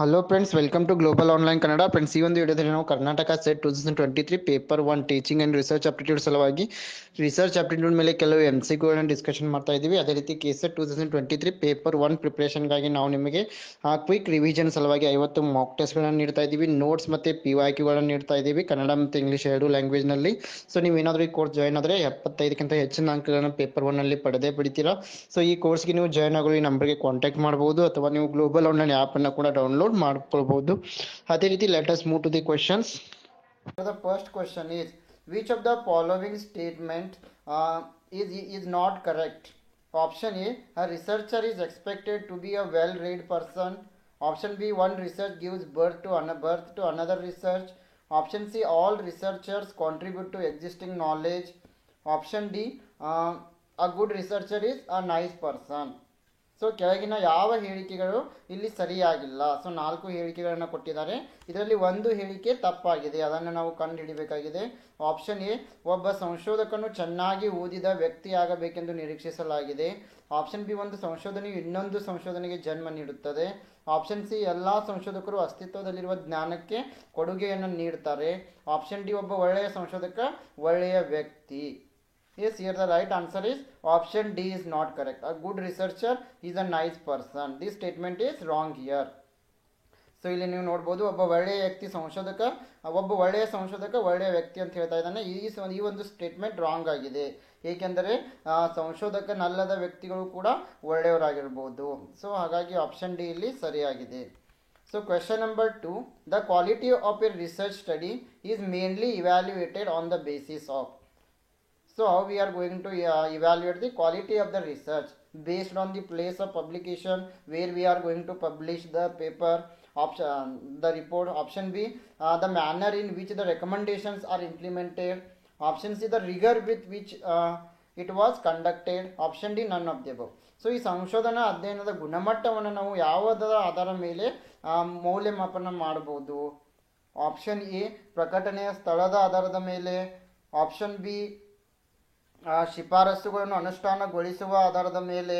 Hello friends, welcome to global online Kannada. Friends, ಈ ಒಂದು ವಿಡಿಯೋದಲ್ಲಿ ನಾವು Karnataka set 2023 paper 1 teaching and research aptitude ಸಲುವಾಗಿ ರಿಸರ್ಚ್ ಅಪ್ಟಿಟ್ಯೂಡ್ ಮೇಲೆ ಕೆಲವು MCQಗಳನ್ನು ಡಿಸ್ಕಷನ್ ಮಾಡ್ತಾ ಇದ್ದೀವಿ. ಅದೇ ರೀತಿ KSET 2023 ಪೇಪರ್ 1 ಪ್ರಿಪ್ರೇಷನ್ಗಾಗಿ ನಾವು ನಿಮಗೆ ಕ್ವಿಕ್ ರಿವಿಷನ್ ಸಲುವಾಗಿ 50 ಮಾಕ್ ಟೆಸ್ಟ್ಗಳನ್ನು ನೀಡ್ತಾ ಇದ್ದೀವಿ. ನೋಟ್ಸ್ ಮತ್ತು PYQಗಳನ್ನು ನೀಡ್ತಾ ಇದ್ದೀವಿ, ಕನ್ನಡ ಮತ್ತು ಇಂಗ್ಲೀಷ್ ಎರಡು ಲ್ಯಾಂಗ್ವೇಜ್ನಲ್ಲಿ. ಸೊ ನೀವೇನಾದರೂ ಈ ಕೋರ್ಸ್ ಜಾಯ್ನ್ ಆದರೆ 75ಕ್ಕಿಂತ ಹೆಚ್ಚಿನ ಅಂಕಗಳನ್ನು ಪೇಪರ್ 1ನಲ್ಲಿ ಪಡೆದೇ ಪಡಿತೀರಾ. ಸೊ ಈ ಕೋರ್ಸ್ಗೆ ನೀವು ಜಾಯ್ನ್ ಆಗೋ ಈ ನಂಬರ್ಗೆ ಕಾಂಟ್ಯಾಕ್ಟ್ ಮಾಡ್ಬೋದು, ಅಥವಾ ನೀವು ಗ್ಲೋಬಲ್ ಆನ್ಲೈನ್ ಆ್ಯಪನ್ನು ಕೂಡ ಡೌನ್ಲೋಡ್ ಮಾಡ್ಕೊಳ್ಬಹುದು. ಅದೇ ರೀತಿ let us move to the questions. The first question is, which of the following statement is not correct? Option A researcher is expected to be a well-read person. Option B, one research gives birth to another research. Option C, all researchers contribute to existing knowledge. Option D, a good researcher is a nice person. So ಕೆಳಗಿನ ಯಾವ ಹೇಳಿಕೆಗಳು ಇಲ್ಲಿ ಸರಿಯಾಗಿಲ್ಲ? So 4 ಹೇಳಿಕೆಗಳನ್ನು ಕೊಟ್ಟಿದ್ದಾರೆ. ಇದರಲ್ಲಿ ಒಂದು ಹೇಳಿಕೆ ತಪ್ಪಾಗಿದೆ, ಅದನ್ನು ನಾವು ಕಂಡು ಹಿಡಿಬೇಕಾಗಿದೆ. ಆಪ್ಷನ್ ಎ, ಒಬ್ಬ ಸಂಶೋಧಕನು ಚೆನ್ನಾಗಿ ಓದಿದ ವ್ಯಕ್ತಿಯಾಗಬೇಕೆಂದು ನಿರೀಕ್ಷಿಸಲಾಗಿದೆ. ಆಪ್ಷನ್ ಬಿ, ಒಂದು ಸಂಶೋಧನೆಯು ಇನ್ನೊಂದು ಸಂಶೋಧನೆಗೆ ಜನ್ಮ ನೀಡುತ್ತದೆ. ಆಪ್ಷನ್ ಸಿ, ಎಲ್ಲ ಸಂಶೋಧಕರು ಅಸ್ತಿತ್ವದಲ್ಲಿರುವ ಜ್ಞಾನಕ್ಕೆ ಕೊಡುಗೆಯನ್ನು ನೀಡುತ್ತಾರೆ. ಆಪ್ಷನ್ ಡಿ, ಒಬ್ಬ ಒಳ್ಳೆಯ ಸಂಶೋಧಕ ಒಳ್ಳೆಯ ವ್ಯಕ್ತಿ. Yes, here the right answer is option D is not correct. A good researcher is a nice person. This statement is wrong here. So ಇಲ್ಲಿ ನೀವು ನೋಡ್ಬೋದು, ಒಬ್ಬ ಒಳ್ಳೆಯ ಸಂಶೋಧಕ ಒಳ್ಳೆಯ ವ್ಯಕ್ತಿ ಅಂತ ಹೇಳ್ತಾ ಇದ್ದಾನೆ. ಈ ಒಂದು ಸ್ಟೇಟ್ಮೆಂಟ್ ರಾಂಗ್ ಆಗಿದೆ, ಏಕೆಂದರೆ ಸಂಶೋಧಕನಲ್ಲದ ವ್ಯಕ್ತಿಗಳು ಕೂಡ ಒಳ್ಳೆಯವರಾಗಿರ್ಬೋದು. ಸೊ ಹಾಗಾಗಿ ಆಪ್ಷನ್ ಡಿ ಇಲ್ಲಿ ಸರಿಯಾಗಿದೆ. So question number 2, the quality of a research study is mainly evaluated on the basis of. So how we are going to evaluate the quality of the research? Based on the place of publication, where we are going to publish the paper, the report. Option B, the manner in which the recommendations are implemented. Option C, the rigor with which it was conducted. Option D, none of the above. So ಈ ಸಂಶೋಧನಾ ಅಧ್ಯಯನದ ಗುಣಮಟ್ಟವನ್ನು ನಾವು ಯಾವುದರ ಆಧಾರದ ಮೇಲೆ ಮೌಲ್ಯಮಾಪನ ಮಾಡಬಹುದು? ಆಪ್ಷನ್ ಎ, ಪ್ರಕಟಣೆಯ ಸ್ಥಳದ ಆಧಾರದ ಮೇಲೆ. ಆಪ್ಷನ್ ಬಿ, ಶಿಫಾರಸುಗಳನ್ನು ಅನುಷ್ಠಾನಗೊಳಿಸುವ ಆಧಾರದ ಮೇಲೆ.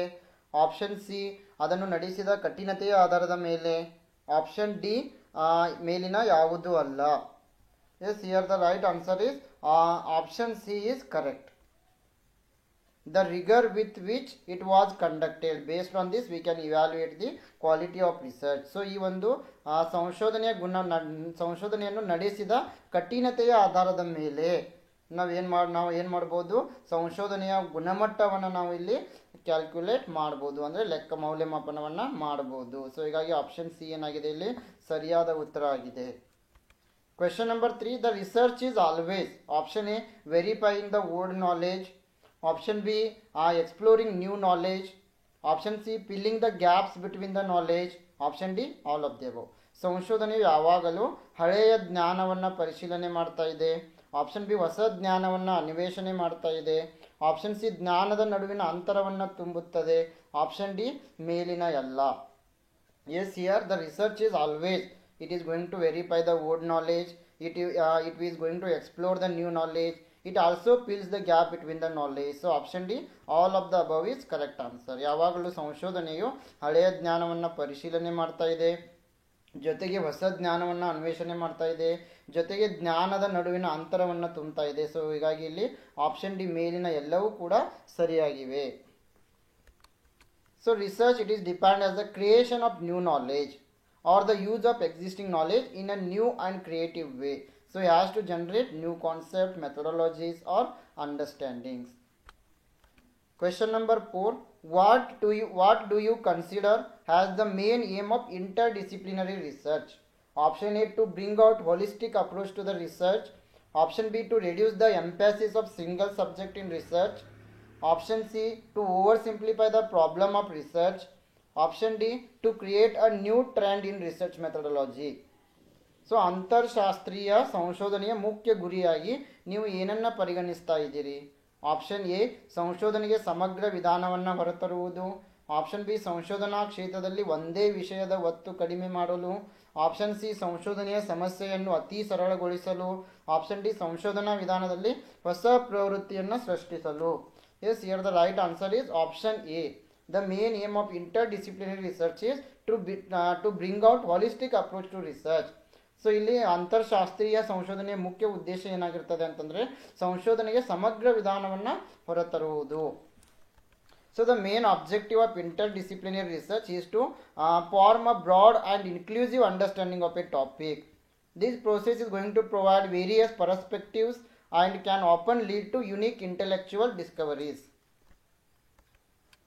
ಆಪ್ಷನ್ ಸಿ, ಅದನ್ನು ನಡೆಸಿದ ಕಠಿಣತೆಯ ಆಧಾರದ ಮೇಲೆ. ಆಪ್ಷನ್ ಡಿ, ಮೇಲಿನ ಯಾವುದೂ ಅಲ್ಲ. Yes, here the right answer is option C is correct. The rigor with which it was conducted, based on this we can evaluate the quality of research. So ಈ ಒಂದು ಸಂಶೋಧನೆಯನ್ನು ನಡೆಸಿದ ಕಠಿಣತೆಯ ಆಧಾರದ ಮೇಲೆ ನಾವು ಏನು ಮಾಡ್ಬೋದು? ಸಂಶೋಧನೆಯ ಗುಣಮಟ್ಟವನ್ನು ನಾವು ಇಲ್ಲಿ ಕ್ಯಾಲ್ಕುಲೇಟ್ ಮಾಡ್ಬೋದು, ಅಂದರೆ ಲೆಕ್ಕ ಮೌಲ್ಯಮಾಪನವನ್ನು ಮಾಡ್ಬೋದು. ಸೊ ಹೀಗಾಗಿ ಆಪ್ಷನ್ ಸಿ ಏನಾಗಿದೆ ಇಲ್ಲಿ ಸರಿಯಾದ ಉತ್ತರ ಆಗಿದೆ. Question number 3, the research is always. Option A, verifying the old knowledge. Option B, exploring new knowledge. Option C, filling the gaps between the knowledge. Option D, all of the above. ಸಂಶೋಧನೆಯು ಯಾವಾಗಲೂ ಹಳೆಯ ಜ್ಞಾನವನ್ನು ಪರಿಶೀಲನೆ ಮಾಡ್ತಾ ಇದೆ. Option B, ಹೊಸ ಜ್ಞಾನವನ್ನು ಅನ್ವೇಷಣೆ ಮಾಡ್ತಾ ಇದೆ. ಆಪ್ಷನ್ ಸಿ, ಜ್ಞಾನದ ನಡುವಿನ ಅಂತರವನ್ನು ತುಂಬುತ್ತದೆ. ಆಪ್ಷನ್ ಡಿ, ಮೇಲಿನ ಎಲ್ಲ. Yes, here the research is always, it is going to verify the old knowledge, it is going to explore the new knowledge, it also fills the gap between the knowledge. So option D, all of the above is correct answer. ಯಾವಾಗಲೂ ಸಂಶೋಧನೆಯು ಹಳೆಯ ಜ್ಞಾನವನ್ನು ಪರಿಶೀಲನೆ ಮಾಡ್ತಾ ಇದೆ, ಜೊತೆಗೆ ಹೊಸ ಜ್ಞಾನವನ್ನು ಅನ್ವೇಷಣೆ ಮಾಡ್ತಾ ಇದೆ, ಜೊತೆಗೆ ಜ್ಞಾನದ ನಡುವಿನ ಅಂತರವನ್ನು ತುಂಬ್ತಾ ಇದೆ. ಸೊ ಹೀಗಾಗಿ ಇಲ್ಲಿ ಆಪ್ಷನ್ ಡಿ, ಮೇಲಿನ ಎಲ್ಲವೂ ಕೂಡ ಸರಿಯಾಗಿವೆ. So research, it is defined as the creation of new knowledge are the use of existing knowledge in a new and creative way. So it has to generate new concept, methodologies or understandings. Question number 4, what do you consider as the main aim of interdisciplinary research? Option A, to bring out holistic approach to the research. Option B, to reduce the emphasis of single subject in research. Option C, to oversimplify the problem of research. Option D, to create a new trend in research methodology. So ಅಂತರ್ಶಾಸ್ತ್ರೀಯ ಸಂಶೋಧನೆಯ ಮುಖ್ಯ ಗುರಿಯಾಗಿ ನೀವು ಏನನ್ನು ಪರಿಗಣಿಸ್ತಾ ಇದ್ದೀರಿ? Option A, ಸಂಶೋಧನೆಗೆ ಸಮಗ್ರ ವಿಧಾನವನ್ನು ಹೊರತರುವುದು. Option B, ಸಂಶೋಧನಾ ಕ್ಷೇತ್ರದಲ್ಲಿ ಒಂದೇ ವಿಷಯದ ಒತ್ತು ಕಡಿಮೆ ಮಾಡಲು. ಆಪ್ಷನ್ ಸಿ, ಸಂಶೋಧನೆಯ ಸಮಸ್ಯೆಯನ್ನು ಅತಿ ಸರಳಗೊಳಿಸಲು. ಆಪ್ಷನ್ ಡಿ, ಸಂಶೋಧನಾ ವಿಧಾನದಲ್ಲಿ ಹೊಸ ಪ್ರವೃತ್ತಿಯನ್ನು ಸೃಷ್ಟಿಸಲು. Yes, here the right answer is option A, The main aim of interdisciplinary research is to bring out holistic approach to research. So ಇಲ್ಲಿ ಅಂತರಶಾಸ್ತ್ರೀಯ ಸಂಶೋಧನೆಯ ಮುಖ್ಯ ಉದ್ದೇಶ ಏನಾಗಿರ್ತದೆ ಅಂತಂದರೆ ಸಂಶೋಧನೆಗೆ ಸಮಗ್ರ ವಿಧಾನವನ್ನು ಹೊರತರುವುದು. So the main objective of interdisciplinary research is to form a broad and inclusive understanding of a topic. This process is going to provide various perspectives and can often lead to unique intellectual discoveries.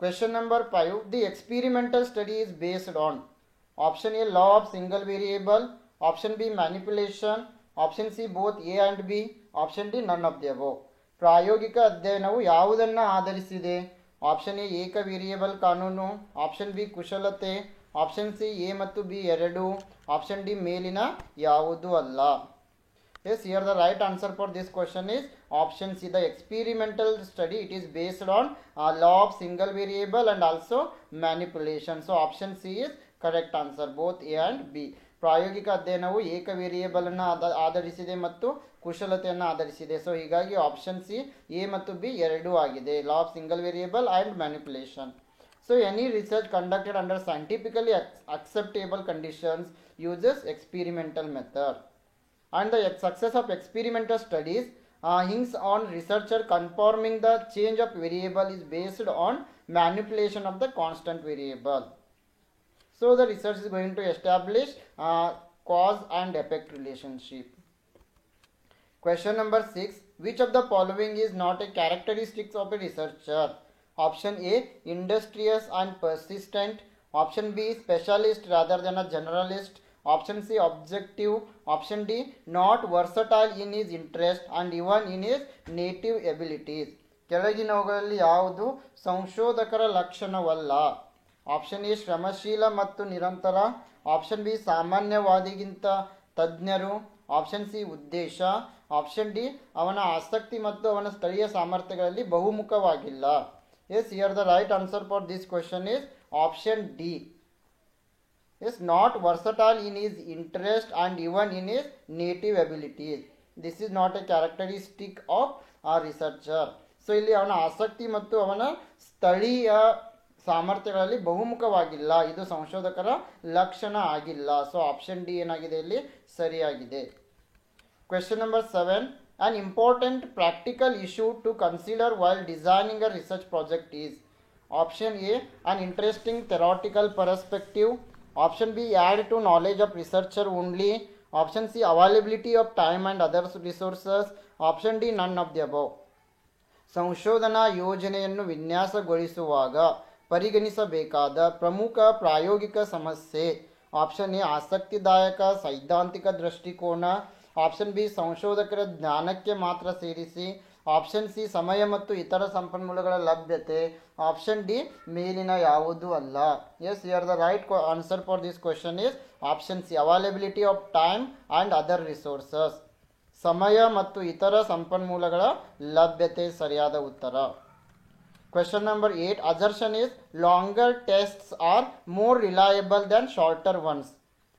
Question number 5. The experimental study is based on option A law of single variable, option B manipulation, option C both A and B, option D none of the above. ಪ್ರಾಯೋಗಿಕ ಅಧ್ಯಯನವು ಯಾವುದನ್ನು ಆಧರಿಸಿದೆ? Option A ಏಕ variable ಕಾನೂನು, option B ಕುಶಲತೆ, option C A ಮತ್ತು B ಎರಡು, option D ಮೇಲಿನ ಯಾವುದೂ ಅಲ್ಲ. Yes, here the right answer for this question is option C. The experimental study, it is based on law of single variable and also manipulation. So option C is correct answer, both A and B. ಪ್ರಾಯೋಗಿಕ ಅಧ್ಯಯನವು ಏಕ variable ಅನ್ನು ಆಧರಿಸಿದೆ ಮತ್ತು ಕುಶಲತೆಯನ್ನು ಆಧರಿಸಿದೆ. So ಹೀಗಾಗಿ option C A ಮತ್ತು B ಎರಡೂ ಆಗಿದೆ. Law of single variable and manipulation. So any research conducted under scientifically acceptable conditions uses experimental method. And the success of experimental studies hinges on researcher confirming the change of variable is based on manipulation of the constant variable. So the research is going to establish cause and effect relationship. Question number 6. Which of the following is not a characteristic of a researcher? Option A industrious and persistent, option B specialist rather than a generalist, option C objective, option D not versatile in his interest and even in his native abilities. ಕೆಳಗಿನವುಗಳಲ್ಲಿ ಯಾವುದು ಸಂಶೋಧಕರ ಲಕ್ಷಣವಲ್ಲ? Option A ಶ್ರಮಶೀಲ ಮತ್ತು ನಿರಂತರ, option B ಸಾಮಾನ್ಯವಾದಿಗಿಂತ ತಜ್ಞರು, option C ಉದ್ದೇಶ, option D ಅವನ ಆಸಕ್ತಿ ಮತ್ತು ಅವನ ಸ್ಥಳೀಯ ಸಾಮರ್ಥ್ಯಗಳಲ್ಲಿ ಬಹುಮುಖವಾಗಿಲ್ಲ. Yes, here the right answer for this question is option D. is not versatile in his interest and even in his native abilities. This is not a characteristic of a researcher. So ಇಲ್ಲಿ ಅವನ ಆಸಕ್ತಿ ಮತ್ತು ಅವನ ಸ್ಥಳೀಯ ಸಾಮರ್ಥ್ಯಗಳಲ್ಲಿ ಬಹುಮುಖವಾಗಿಲ್ಲ, ಇದು ಸಂಶೋಧಕರ ಲಕ್ಷಣ ಆಗಿಲ್ಲ. ಸೊ ಆಪ್ಷನ್ ಡಿ ಏನಾಗಿದೆ ಇಲ್ಲಿ ಸರಿಯಾಗಿದೆ. Question number 7. An important practical issue to consider while designing a research project is option A an interesting theoretical perspective, option B add to knowledge of researcher only, option C availability of time and other resources, option D none of the above. ಸಂಶೋಧನಾ ಯೋಜನೆಯನ್ನು ವಿನ್ಯಾಸಗೊಳಿಸುವಾಗ ಪರಿಗಣಿಸಬೇಕಾದ ಪ್ರಮುಖ ಪ್ರಾಯೋಗಿಕ ಸಮಸ್ಯೆ. Option A ಆಸಕ್ತಿದಾಯಕ ಸೈದ್ಧಾಂತಿಕ ದೃಷ್ಟಿಕೋನ, option B ಸಂಶೋಧಕರ ಜ್ಞಾನಕ್ಕೆ ಮಾತ್ರ ಸೇರಿಸಿ, ಆಪ್ಷನ್ ಸಿ ಸಮಯ ಮತ್ತು ಇತರ ಸಂಪನ್ಮೂಲಗಳ ಲಭ್ಯತೆ, ಆಪ್ಷನ್ ಡಿ ಮೇಲಿನ ಯಾವುದೂ ಅಲ್ಲ. Yes, here the right answer for this question is option C availability of time and other resources. ಸಮಯ ಮತ್ತು ಇತರ ಸಂಪನ್ಮೂಲಗಳ ಲಭ್ಯತೆ ಸರಿಯಾದ ಉತ್ತರ. Question number 8. Assertion is longer tests are more reliable than shorter ones.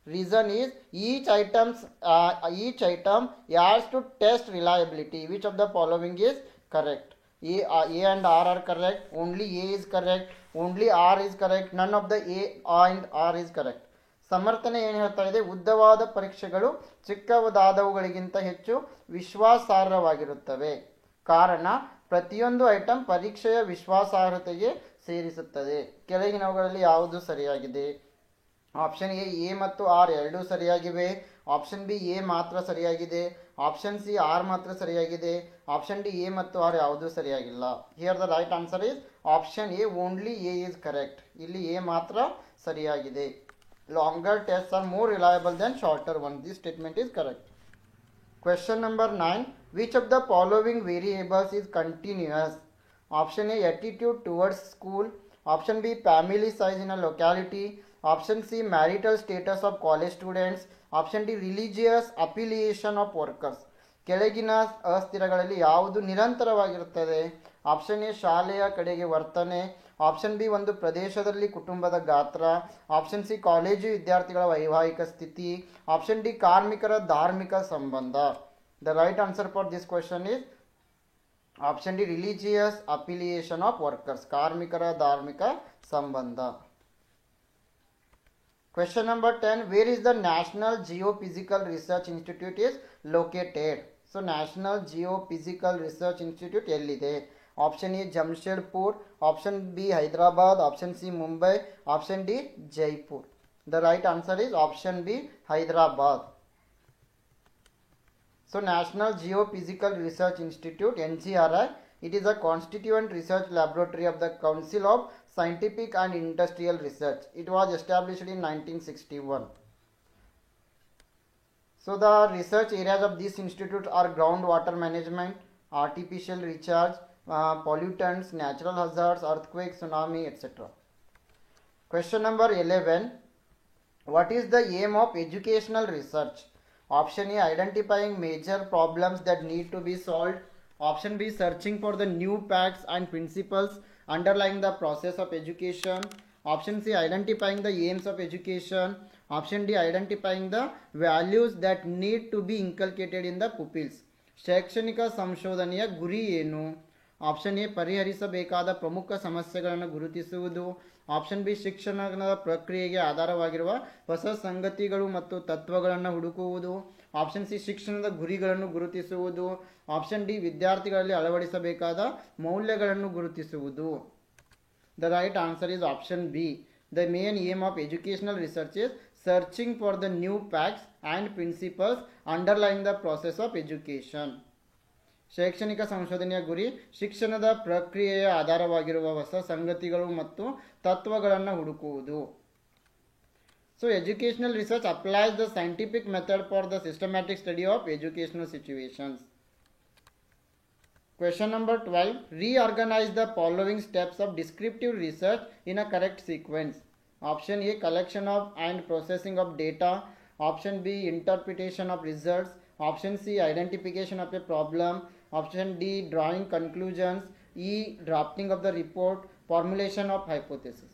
Reason is each item adds to test reliability. Which of the following is correct? A and R are correct. Only A is correct. Only R is correct. None of the A and R is correct. ಸಮರ್ಥನೆ ಏನು ಹೇಳ್ತಾ ಇದೆ? ಉದ್ದವಾದ ಪರೀಕ್ಷೆಗಳು ಚಿಕ್ಕದಾದವುಗಳಿಗಿಂತ ಹೆಚ್ಚು ವಿಶ್ವಾಸಾರ್ಹವಾಗಿರುತ್ತವೆ. ಕಾರಣ ಪ್ರತಿಯೊಂದು item ಪರೀಕ್ಷೆಯ ವಿಶ್ವಾಸಾರ್ಹತೆಗೆ ಸೇರಿಸುತ್ತದೆ. ಕೆಳಗಿನವುಗಳಲ್ಲಿ ಯಾವುದು ಸರಿಯಾಗಿದೆ? ಆಪ್ಷನ್ ಎ ಮತ್ತು ಆರ್ ಎರಡೂ ಸರಿಯಾಗಿವೆ, ಆಪ್ಷನ್ ಬಿ ಎ ಮಾತ್ರ ಸರಿಯಾಗಿದೆ, ಆಪ್ಷನ್ ಸಿ ಆರ್ ಮಾತ್ರ ಸರಿಯಾಗಿದೆ, ಆಪ್ಷನ್ ಡಿ ಎ ಮತ್ತು ಆರ್ ಯಾವುದೂ ಸರಿಯಾಗಿಲ್ಲ. Here the right answer is option A only A is correct. ಇಲ್ಲಿ ಎ ಮಾತ್ರ ಸರಿಯಾಗಿದೆ. Longer tests are more reliable than shorter ones. This statement is correct. Question number 9. Which of the following variables is continuous? Option A attitude towards school, option B family size in a locality, option C marital status of college students, option D religious affiliation of workers. ಕೆಳಗಿನ ಅಸ್ಥಿರಗಳಲ್ಲಿ ಯಾವುದು ನಿರಂತರವಾಗಿರುತ್ತದೆ? Option A ಶಾಲೆಯ ಕಡೆಗೆ ವರ್ತನೆ, option B ಒಂದು ಪ್ರದೇಶದಲ್ಲಿ ಕುಟುಂಬದ ಗಾತ್ರ, ಆಪ್ಷನ್ ಸಿ ಕಾಲೇಜು ವಿದ್ಯಾರ್ಥಿಗಳ ವೈವಾಹಿಕ ಸ್ಥಿತಿ, ಆಪ್ಷನ್ ಡಿ ಕಾರ್ಮಿಕರ ಧಾರ್ಮಿಕ ಸಂಬಂಧ. The right answer for this question is option D religious affiliation of workers, ಕಾರ್ಮಿಕರ ಧಾರ್ಮಿಕ ಸಂಬಂಧ. Question number 10, where is the National Geophysical Research Institute is located? So National Geophysical Research Institute ಎಲ್ಲಿದೆ? Option A Jamshedpur, option B Hyderabad, option C Mumbai, option D Jaipur. The right answer is option B, Hyderabad. So National Geophysical Research Institute, NGRI, it is a constituent research laboratory of the Council of Scientific and Industrial Research. It was established in 1961. So the research areas of this institute are groundwater management, artificial recharge, pollutants, natural hazards, earthquake, tsunami, etc. Question number 11. What is the aim of educational research? Option A, identifying major problems that need to be solved. Option B, searching for the new facts and principles underlying the process of education. Option C, identifying the aims of education. Option D, identifying the values that need to be inculcated in the pupils. ಶೈಕ್ಷಣಿಕ ಸಂಶೋಧನೆಯ ಗುರಿ ಏನು? Option A, ಪರಿಹರಿಸಬೇಕಾದ ಪ್ರಮುಖ ಸಮಸ್ಯೆಗಳನ್ನು ಗುರುತಿಸುವುದು. Option B, ಶಿಕ್ಷಣದ ಪ್ರಕ್ರಿಯೆಗೆ ಆಧಾರವಾಗಿರುವ ಹೊಸ ಸಂಗತಿಗಳು ಮತ್ತು ತತ್ವಗಳನ್ನು ಹುಡುಕುವುದು. ಆಪ್ಷನ್ ಸಿ, ಶಿಕ್ಷಣದ ಗುರಿಗಳನ್ನು ಗುರುತಿಸುವುದು. ಆಪ್ಷನ್ ಡಿ, ವಿದ್ಯಾರ್ಥಿಗಳಲ್ಲಿ ಅಳವಡಿಸಬೇಕಾದ ಮೌಲ್ಯಗಳನ್ನು ಗುರುತಿಸುವುದು. The right answer is option B. The main aim of educational research is searching for the new facts and principles underlying the process of education. ಶೈಕ್ಷಣಿಕ ಸಂಶೋಧನೆಯ ಗುರಿ ಶಿಕ್ಷಣದ ಪ್ರಕ್ರಿಯೆಯ ಆಧಾರವಾಗಿರುವ ಹೊಸ ಸಂಗತಿಗಳು ಮತ್ತು ತತ್ವಗಳನ್ನು ಹುಡುಕುವುದು. So educational research applies the scientific method for the systematic study of educational situations. Question number 12. Reorganize the following steps of descriptive research in a correct sequence. Option A, collection of and processing of data. Option B, interpretation of results. Option C, identification of a problem. Option D, drawing conclusions. E, drafting of the report. Formulation of hypothesis.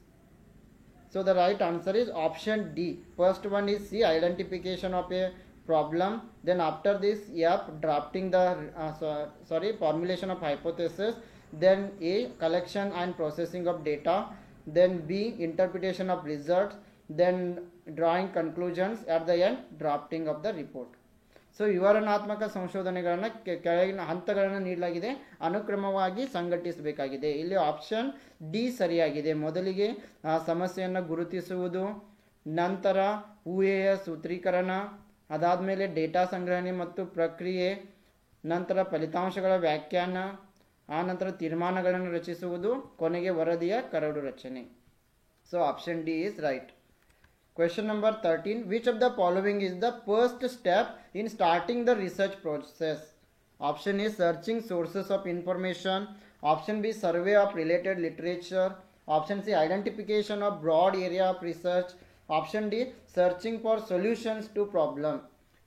So the right answer is option D. First one is C, identification of a problem. Then after this, F, drafting the formulation of hypothesis. Then A, collection and processing of data. Then B, interpretation of results. Then drawing conclusions. At the end, drafting of the report. So ವಿವರಣಾತ್ಮಕ ಸಂಶೋಧನೆಗಳನ್ನು ಕೆಳಗಿನ ಹಂತಗಳನ್ನು ನೀಡಲಾಗಿದೆ, ಅನುಕ್ರಮವಾಗಿ ಸಂಘಟಿಸಬೇಕಾಗಿದೆ. ಇಲ್ಲಿ option D ಸರಿಯಾಗಿದೆ. ಮೊದಲಿಗೆ ಸಮಸ್ಯೆಯನ್ನು ಗುರುತಿಸುವುದು, ನಂತರ ಊಹೆಯ ಸೂತ್ರೀಕರಣ, ಅದಾದಮೇಲೆ ಡೇಟಾ ಸಂಗ್ರಹಣೆ ಮತ್ತು ಪ್ರಕ್ರಿಯೆ, ನಂತರ ಫಲಿತಾಂಶಗಳ ವ್ಯಾಖ್ಯಾನ, ಆ ನಂತರ ತೀರ್ಮಾನಗಳನ್ನು ರಚಿಸುವುದು, ಕೊನೆಗೆ ವರದಿಯ ಕರಡು ರಚನೆ. So option D is right. Question number 13. Which of the following is the first step in starting the research process? Option A, searching sources of information. Option B, survey of related literature. Option C, identification of broad area of research. Option D, searching for solutions to problem.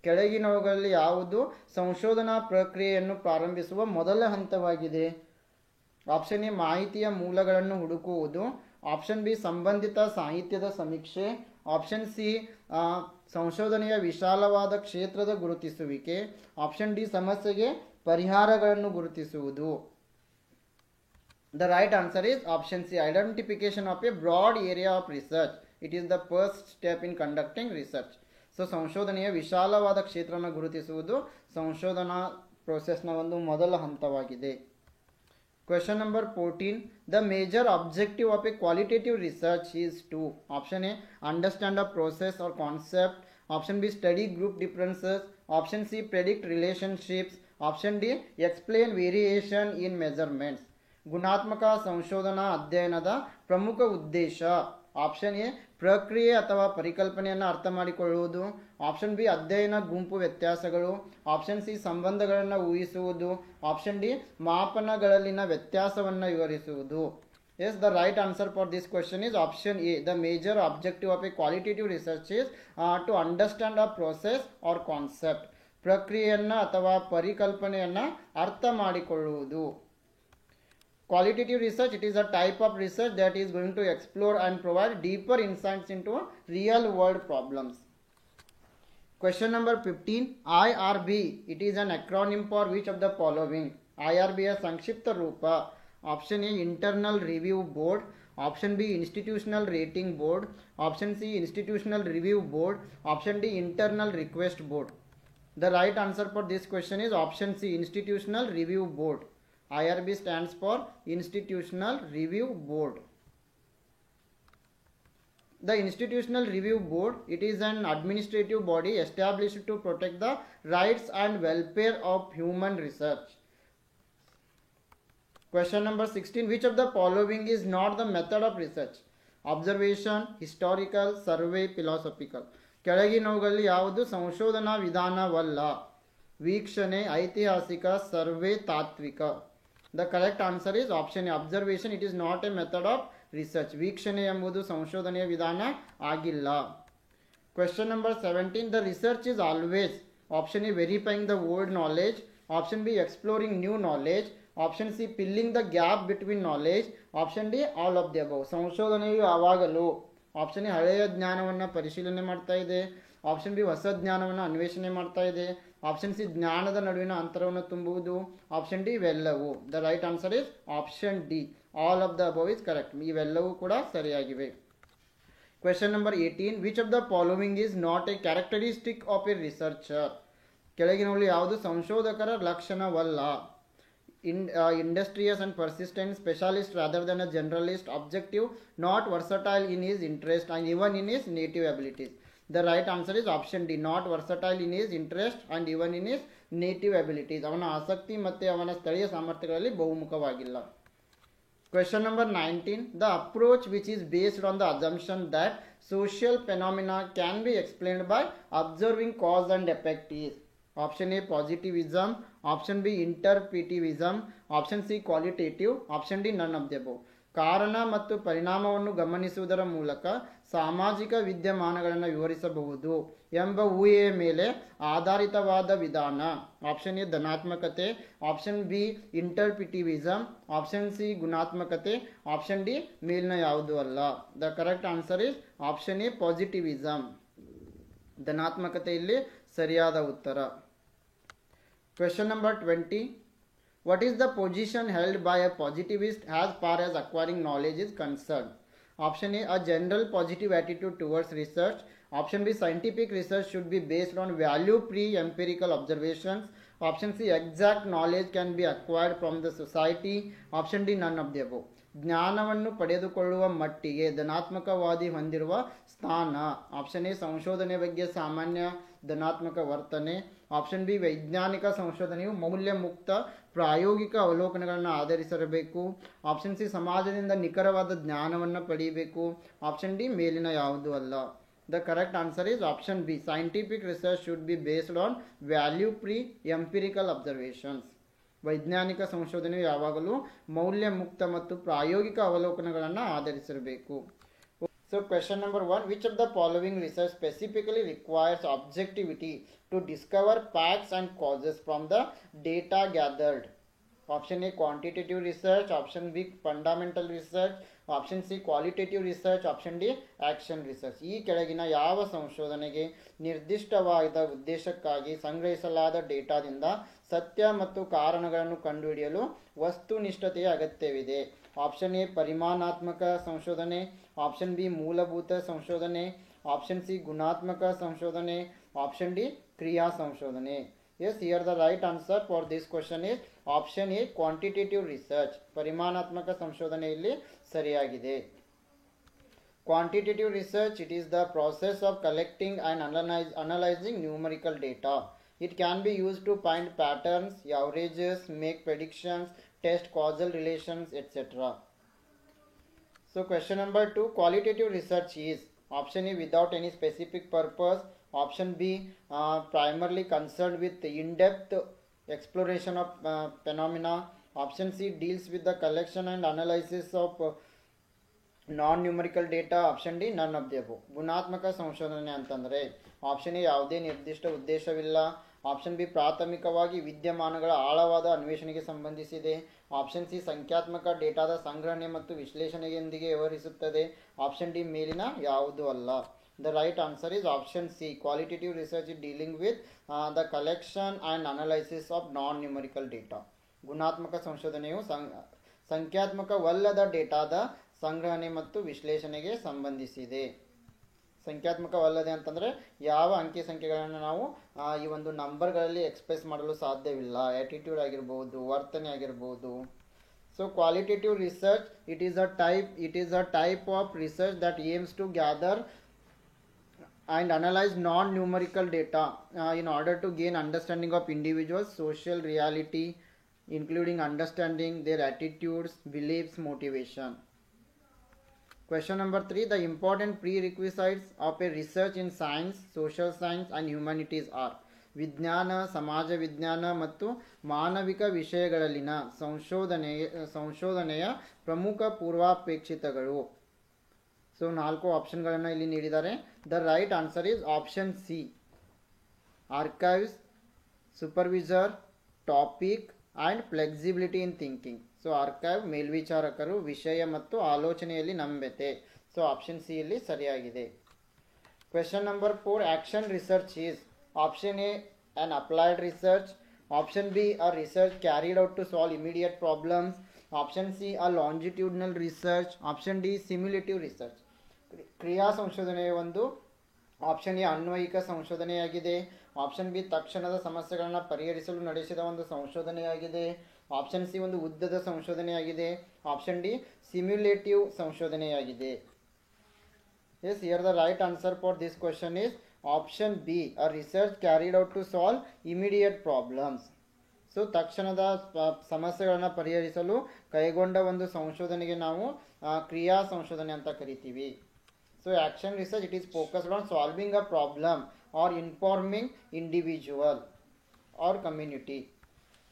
ಕೆಳಗಿನವುಗಳಲ್ಲಿ ಯಾವುದು ಸಂಶೋಧನಾ ಪ್ರಕ್ರಿಯೆಯನ್ನು ಪ್ರಾರಂಭಿಸುವ ಮೊದಲ ಹಂತವಾಗಿದೆ? Option A, ಮಾಹಿತಿಯ ಮೂಲಗಳನ್ನು ಹುಡುಕುವುದು. ಆಪ್ಷನ್ ಬಿ, ಸಂಬಂಧಿತ ಸಾಹಿತ್ಯದ ಸಮೀಕ್ಷೆ. ಆಪ್ಷನ್ ಸಿ, ಸಂಶೋಧನೆಯ ವಿಶಾಲವಾದ ಕ್ಷೇತ್ರದ ಗುರುತಿಸುವಿಕೆ. ಆಪ್ಷನ್ ಡಿ, ಸಮಸ್ಯೆಗೆ ಪರಿಹಾರಗಳನ್ನು ಗುರುತಿಸುವುದು. The right answer is option C, identification of a broad area of research. It is the first step in conducting research. So ಸಂಶೋಧನೆಯ ವಿಶಾಲವಾದ ಕ್ಷೇತ್ರವನ್ನು ಗುರುತಿಸುವುದು ಸಂಶೋಧನಾ ಪ್ರೋಸೆಸ್ನ ಒಂದು ಮೊದಲ ಹಂತವಾಗಿದೆ. Question number 14. The major objective of a qualitative research is to: Option A, understand a process or concept. Option B, study group differences. Option C, predict relationships. Option D, explain variation in measurements. ಗುಣಾತ್ಮಕ ಸಂಶೋಧನಾ ಅಧ್ಯಯನದ ಪ್ರಮುಖ ಉದ್ದೇಶ. Option A, ಪ್ರಕ್ರಿಯೆ ಅಥವಾ ಪರಿಕಲ್ಪನೆಯನ್ನು ಅರ್ಥ ಮಾಡಿಕೊಳ್ಳುವುದು. ಆಪ್ಷನ್ ಬಿ, ಅಧ್ಯಯನ ಗುಂಪು ವ್ಯತ್ಯಾಸಗಳು. ಆಪ್ಷನ್ ಸಿ, ಸಂಬಂಧಗಳನ್ನು ಊಹಿಸುವುದು. ಆಪ್ಷನ್ ಡಿ, ಮಾಪನಗಳಲ್ಲಿನ ವ್ಯತ್ಯಾಸವನ್ನು ವಿವರಿಸುವುದು. Yes, the right answer for this question is option A. The major objective of a qualitative research is to understand a process or concept. ಪ್ರಕ್ರಿಯೆಯನ್ನು ಅಥವಾ ಪರಿಕಲ್ಪನೆಯನ್ನು ಅರ್ಥ ಮಾಡಿಕೊಳ್ಳುವುದು. Qualitative research, it is a type of research that is going to explore and provide deeper insights into real world problems. Question number 15. IRB, it is an acronym for which of the following? IRBಯ ಸಂಕ್ಷಿಪ್ತ ರೂಪ. Option A internal review board, option B institutional rating board, option C institutional review board, option D internal request board. The right answer for this question is option C, institutional review board. IRB stands for institutional review board. The institutional review board, it is an administrative body established to protect the rights and welfare of human research. Question number 16, which of the following is not the method of research? Observation, historical, survey, philosophical. ಕೆಳಗಿನವುಗಳಲ್ಲಿ ಯಾವುದು ಸಂಶೋಧನಾ ವಿಧಾನವಲ್ಲ? ವೀಕ್ಷಣೆ, ಐತಿಹಾಸಿಕ, survey, ತಾತ್ವಿಕ. The correct answer is option A, observation. It is not A method of research. ವೀಕ್ಷಣೆ ಎಂಬುದು ಸಂಶೋಧನೆಯ ವಿಧಾನ ಆಗಿಲ್ಲ. Question number 17, the research is always. Option A, verifying the old knowledge, option B, exploring new knowledge, option C, filling the gap between knowledge, option D, all of the above. ಸಂಶೋಧನೆಯು ಯಾವಾಗಲೂ option A ಹಳೆಯ ಜ್ಞಾನವನ್ನು ಪರಿಶೀಲನೆ ಮಾಡ್ತಾ ಇದೆ, option B ಹೊಸ ಜ್ಞಾನವನ್ನು ಅನ್ವೇಷಣೆ ಮಾಡ್ತಾ ಇದೆ, ಆಪ್ಷನ್ ಸಿ ಜ್ಞಾನದ ನಡುವಿನ ಅಂತರವನ್ನು ತುಂಬುವುದು, ಆಪ್ಷನ್ ಡಿ ಇವೆಲ್ಲವೂ. The right answer is option D, all of the above is correct. ಇವೆಲ್ಲವೂ ಕೂಡ ಸರಿಯಾಗಿವೆ. Question number 18, which of the following is not a characteristic of a researcher? ಕೆಳಗಿನಲ್ಲಿ ಯಾವುದು ಸಂಶೋಧಕರ ಲಕ್ಷಣವಲ್ಲ? Industrious and persistent, specialist rather than a generalist, objective, not versatile in his interest and even in his native abilities. The right answer is option D, not versatile in his interest and even in his native abilities. ಅವನ ಆಸಕ್ತಿ ಮತ್ತು ಅವನ ಸ್ಥಳೀಯ ಸಾಮರ್ಥ್ಯಗಳಲ್ಲಿ ಬಹುಮುಖವಾಗಿಲ್ಲ. Question number 19, the approach which is based on the assumption that social phenomena can be explained by observing cause and effect is. Option A positivism, option B interpretivism, option C qualitative, option D none of the above. ಕಾರಣ ಮತ್ತು ಪರಿಣಾಮವನ್ನು ಗಮನಿಸುವುದರ ಮೂಲಕ ಸಾಮಾಜಿಕ ವಿದ್ಯಮಾನಗಳನ್ನು ವಿವರಿಸಬಹುದು ಎಂಬ ಊಹೆಯ ಮೇಲೆ ಆಧಾರಿತವಾದ ವಿಧಾನ. ಆಪ್ಷನ್ ಎ ಧನಾತ್ಮಕತೆ, option B interpretivism, option C ಗುಣಾತ್ಮಕತೆ, ಆಪ್ಷನ್ ಡಿ ಮೇಲಿನ ಯಾವುದೂ ಅಲ್ಲ. The correct answer is option A positivism. ಧನಾತ್ಮಕತೆ ಇಲ್ಲಿ ಸರಿಯಾದ ಉತ್ತರ. Question number 20, what is the position held by a positivist as far as acquiring knowledge is concerned? Option A, a general positive attitude towards research. Option B, scientific research should be based on value pre-empirical observations. Option C, exact knowledge can be acquired from the society. Option D, none of the above. ಜ್ಞಾನವನ್ನು ಪಡೆದುಕೊಳ್ಳುವ ಮಟ್ಟಿಗೆ ಧನಾತ್ಮಕವಾದಿ ಹೊಂದಿರುವ ಸ್ಥಾನ. Option A ಸಂಶೋಧನೆ ಬಗ್ಗೆ ಸಾಮಾನ್ಯ ಧನಾತ್ಮಕ ವರ್ತನೆ. ಆಪ್ಷನ್ ಬಿ ವೈಜ್ಞಾನಿಕ ಸಂಶೋಧನೆಯು ಮೌಲ್ಯ ಮುಕ್ತ ಪ್ರಾಯೋಗಿಕ ಅವಲೋಕನಗಳನ್ನು ಆಧರಿಸಿರಬೇಕು. ಆಪ್ಷನ್ ಸಿ ಸಮಾಜದಿಂದ ನಿಖರವಾದ ಜ್ಞಾನವನ್ನು ಪಡೆಯಬೇಕು. ಆಪ್ಷನ್ ಡಿ ಮೇಲಿನ ಯಾವುದೂ ಅಲ್ಲ. The correct answer is option B, scientific research should be based on value free empirical observations. ವೈಜ್ಞಾನಿಕ ಸಂಶೋಧನೆಯು ಯಾವಾಗಲೂ ಮೌಲ್ಯ ಮುಕ್ತ ಮತ್ತು ಪ್ರಾಯೋಗಿಕ ಅವಲೋಕನಗಳನ್ನು ಆಧರಿಸಿರಬೇಕು. So question number 1, which of the following research specifically requires objectivity to discover facts and causes from the data gathered? Option A, quantitative research. Option B, fundamental research. Option C, qualitative research. Option D, action research. ಈ ಕೆಳಗಿನ ಯಾವ ಸಂಶೋಧನೆಗೆ ನಿರ್ದಿಷ್ಟವಾದ ಉದ್ದೇಶಕ್ಕಾಗಿ ಸಂಗ್ರಹಿಸಲಾದ ಡೇಟಾದಿಂದ ಸತ್ಯ ಮತ್ತು ಕಾರಣಗಳನ್ನು ಕಂಡುಹಿಡಿಯಲು ವಸ್ತುನಿಷ್ಠತೆಯ ಅಗತ್ಯವಿದೆ? ಆಪ್ಷನ್ ಎ ಪರಿಮಾಣಾತ್ಮಕ ಸಂಶೋಧನೆ, ಆಪ್ಷನ್ ಬಿ ಮೂಲಭೂತ ಸಂಶೋಧನೆ, ಆಪ್ಷನ್ ಸಿ ಗುಣಾತ್ಮಕ ಸಂಶೋಧನೆ, ಆಪ್ಷನ್ ಡಿ ಕ್ರಿಯಾ ಸಂಶೋಧನೆ. Yes, here the right answer for this question is option A quantitative research. ಪರಿಮಾಣಾತ್ಮಕ ಸಂಶೋಧನೆ ಇಲ್ಲಿ ಸರಿಯಾಗಿದೆ. Quantitative research, it is the process of collecting and analyzing numerical data. It can be used to find patterns, averages, make predictions, test causal relations, etc. So question number 2, qualitative research is option A without any specific purpose, option B primarily concerned with in-depth exploration of phenomena, option C deals with the collection and analysis of non numerical data, option D none of the above. ಗುಣಾತ್ಮಕ ಸಂಶೋಧನೆ ಅಂತಂದರೆ option A ಯಾವುದೇ ನಿರ್ದಿಷ್ಟ ಉದ್ದೇಶವಿಲ್ಲ, option B ಪ್ರಾಥಮಿಕವಾಗಿ ವಿದ್ಯಮಾನಗಳ ಆಳವಾದ ಅನ್ವೇಷಣೆಗೆ ಸಂಬಂಧಿಸಿದೆ, option C ಸಂಖ್ಯಾತ್ಮಕ ಡೇಟಾದ ಸಂಗ್ರಹಣೆ ಮತ್ತು ವಿಶ್ಲೇಷಣೆಯೊಂದಿಗೆ ವ್ಯವಹರಿಸುತ್ತದೆ, ಆಪ್ಷನ್ ಡಿ ಮೇಲಿನ ಯಾವುದೂ ಅಲ್ಲ. The right answer is option C, qualitative research is dealing with the collection and analysis of non-numerical data. ಗುಣಾತ್ಮಕ ಸಂಶೋಧನೆಯು ಸಂಖ್ಯಾತ್ಮಕವಲ್ಲದ ಡೇಟಾದ ಸಂಗ್ರಹಣೆ ಮತ್ತು ವಿಶ್ಲೇಷಣೆಗೆ ಸಂಬಂಧಿಸಿದೆ. ಸಂಖ್ಯಾತ್ಮಕವಲ್ಲದೆ ಅಂತಂದರೆ ಯಾವ ಅಂಕಿ ಸಂಖ್ಯೆಗಳನ್ನು ನಾವು ಈ ಒಂದು ನಂಬರ್ಗಳಲ್ಲಿ ಎಕ್ಸ್ಪ್ರೆಸ್ ಮಾಡಲು ಸಾಧ್ಯವಿಲ್ಲ. ಆ್ಯಟಿಟ್ಯೂಡ್ ಆಗಿರ್ಬೋದು, ವರ್ತನೆ ಆಗಿರ್ಬೋದು. So qualitative research it is a type of research that aims to gather and analyze non-numerical data in order to gain understanding of individuals' social reality, including understanding their attitudes, beliefs, motivation. Question number 3. The important prerequisites of a research in science, social science and humanities are ವಿಜ್ಞಾನ, ಸಮಾಜ ವಿಜ್ಞಾನ ಮತ್ತು ಮಾನವಿಕ ವಿಷಯಗಳಲ್ಲಿನ ಸಂಶೋಧನೆಯ ಪ್ರಮುಖ ಪೂರ್ವಾಪೇಕ್ಷಿತಗಳು. So 4 ಆಪ್ಷನ್ಗಳನ್ನು ಇಲ್ಲಿ ನೀಡಿದ್ದಾರೆ. The right answer is option C. Archives, supervisor, topic and flexibility in thinking. So archive ಮೇಲ್ವಿಚಾರಕರು, ವಿಷಯ ಮತ್ತು ಆಲೋಚನೆಯಲ್ಲಿ ನಂಬಿಕೆ. ಸೊ ಆಪ್ಷನ್ ಸಿ ಇಲ್ಲಿ ಸರಿಯಾಗಿದೆ. Question number 4. Action research is option A an applied research, option B a research carried out to solve immediate problems, option C a longitudinal research, option D simulative research. ಕ್ರಿಯಾ ಸಂಶೋಧನೆಯ ಒಂದು option A ಅನ್ವಯಿಕ ಸಂಶೋಧನೆಯಾಗಿದೆ, option B ತಕ್ಷಣದ ಸಮಸ್ಯೆಗಳನ್ನು ಪರಿಹರಿಸಲು ನಡೆಸಿದ ಒಂದು ಸಂಶೋಧನೆಯಾಗಿದೆ, ಆಪ್ಷನ್ ಸಿ ಒಂದು ಉದ್ದದ ಸಂಶೋಧನೆಯಾಗಿದೆ, ಆಪ್ಷನ್ ಡಿ ಸಿಮ್ಯುಲೇಟಿವ್ ಸಂಶೋಧನೆಯಾಗಿದೆ. Yes, here the right answer for this question is option B, a research carried out to solve immediate problems. So ತಕ್ಷಣದ ಸಮಸ್ಯೆಗಳನ್ನು ಪರಿಹರಿಸಲು ಕೈಗೊಂಡ ಒಂದು ಸಂಶೋಧನೆಗೆ ನಾವು ಕ್ರಿಯಾ ಸಂಶೋಧನೆ ಅಂತ ಕರಿತೀವಿ. So action research it is focused on solving a problem or informing individual or community.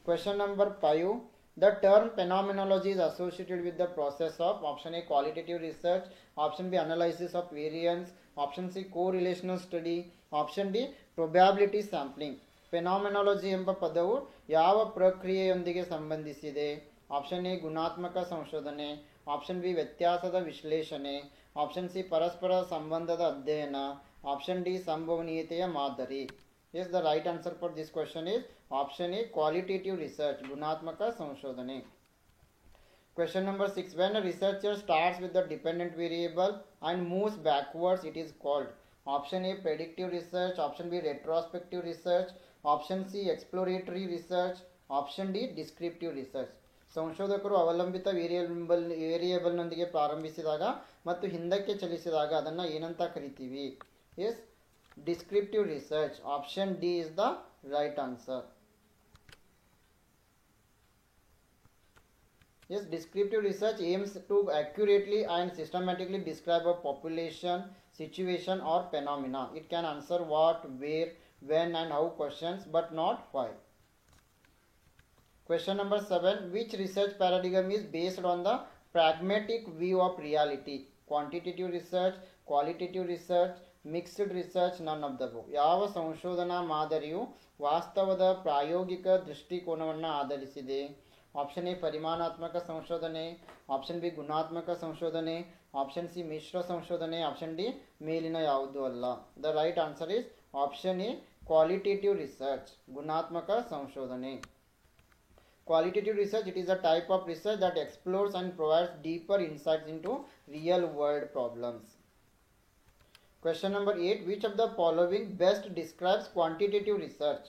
Question number 5. The term phenomenology is associated with the process of option A qualitative research, option B analysis of variance, option C correlational study, option D probability sampling. ಫೆನಾಮೆನಾಲಜಿ ಎಂಬ ಪದವು ಯಾವ ಪ್ರಕ್ರಿಯೆಯೊಂದಿಗೆ ಸಂಬಂಧಿಸಿದೆ? Option A ಗುಣಾತ್ಮಕ ಸಂಶೋಧನೆ, option B ವ್ಯತ್ಯಾಸದ ವಿಶ್ಲೇಷಣೆ, option C ಪರಸ್ಪರ ಸಂಬಂಧದ ಅಧ್ಯಯನ, ಆಪ್ಷನ್ ಡಿ ಸಂಭವನೀಯತೆಯ ಮಾದರಿ. Yes, the right answer for this question is option A qualitative research, ಗುಣಾತ್ಮಕ ಸಂಶೋಧನೆ. Question number 6. When a researcher starts with the dependent variable and moves backwards, it is called option A predictive research, option B retrospective research, option C exploratory research, option D descriptive research. ಸಂಶೋಧಕರು ಅವಲಂಬಿತ ವೇರಿಯೇಬಲ್ನೊಂದಿಗೆ ಪ್ರಾರಂಭಿಸಿದಾಗ ಮತ್ತು ಹಿಂದಕ್ಕೆ ಚಲಿಸಿದಾಗ ಅದನ್ನು ಏನಂತ ಕರಿತೀವಿ? Yes, descriptive research. Option D is the right answer. Yes, descriptive research aims to accurately and systematically describe a population, situation or phenomena. It can answer what, where, when and how questions, but not why. Question number 7. Which research paradigm is based on the pragmatic view of reality? Quantitative research, qualitative research, mixed research, none of the above. ಯಾವ ಸಂಶೋಧನಾ ಮಾದರಿಯು ವಾಸ್ತವದ ಪ್ರಾಯೋಗಿಕ ದೃಷ್ಟಿಕೋನವನ್ನು ಆಧರಿಸಿದೆ? Option A ಪರಿಮಾಣಾತ್ಮಕ ಸಂಶೋಧನೆ, option B ಗುಣಾತ್ಮಕ ಸಂಶೋಧನೆ, ಆಪ್ಷನ್ ಸಿ ಮಿಶ್ರ ಸಂಶೋಧನೆ, ಆಪ್ಷನ್ ಡಿ ಮೇಲಿನ ಯಾವುದೂ ಅಲ್ಲ. The right answer is option A qualitative research, ಗುಣಾತ್ಮಕ ಸಂಶೋಧನೆ. Qualitative research, it is a type of research that explores and provides deeper insights into real world problems. Question number 8. Which of the following best describes quantitative research?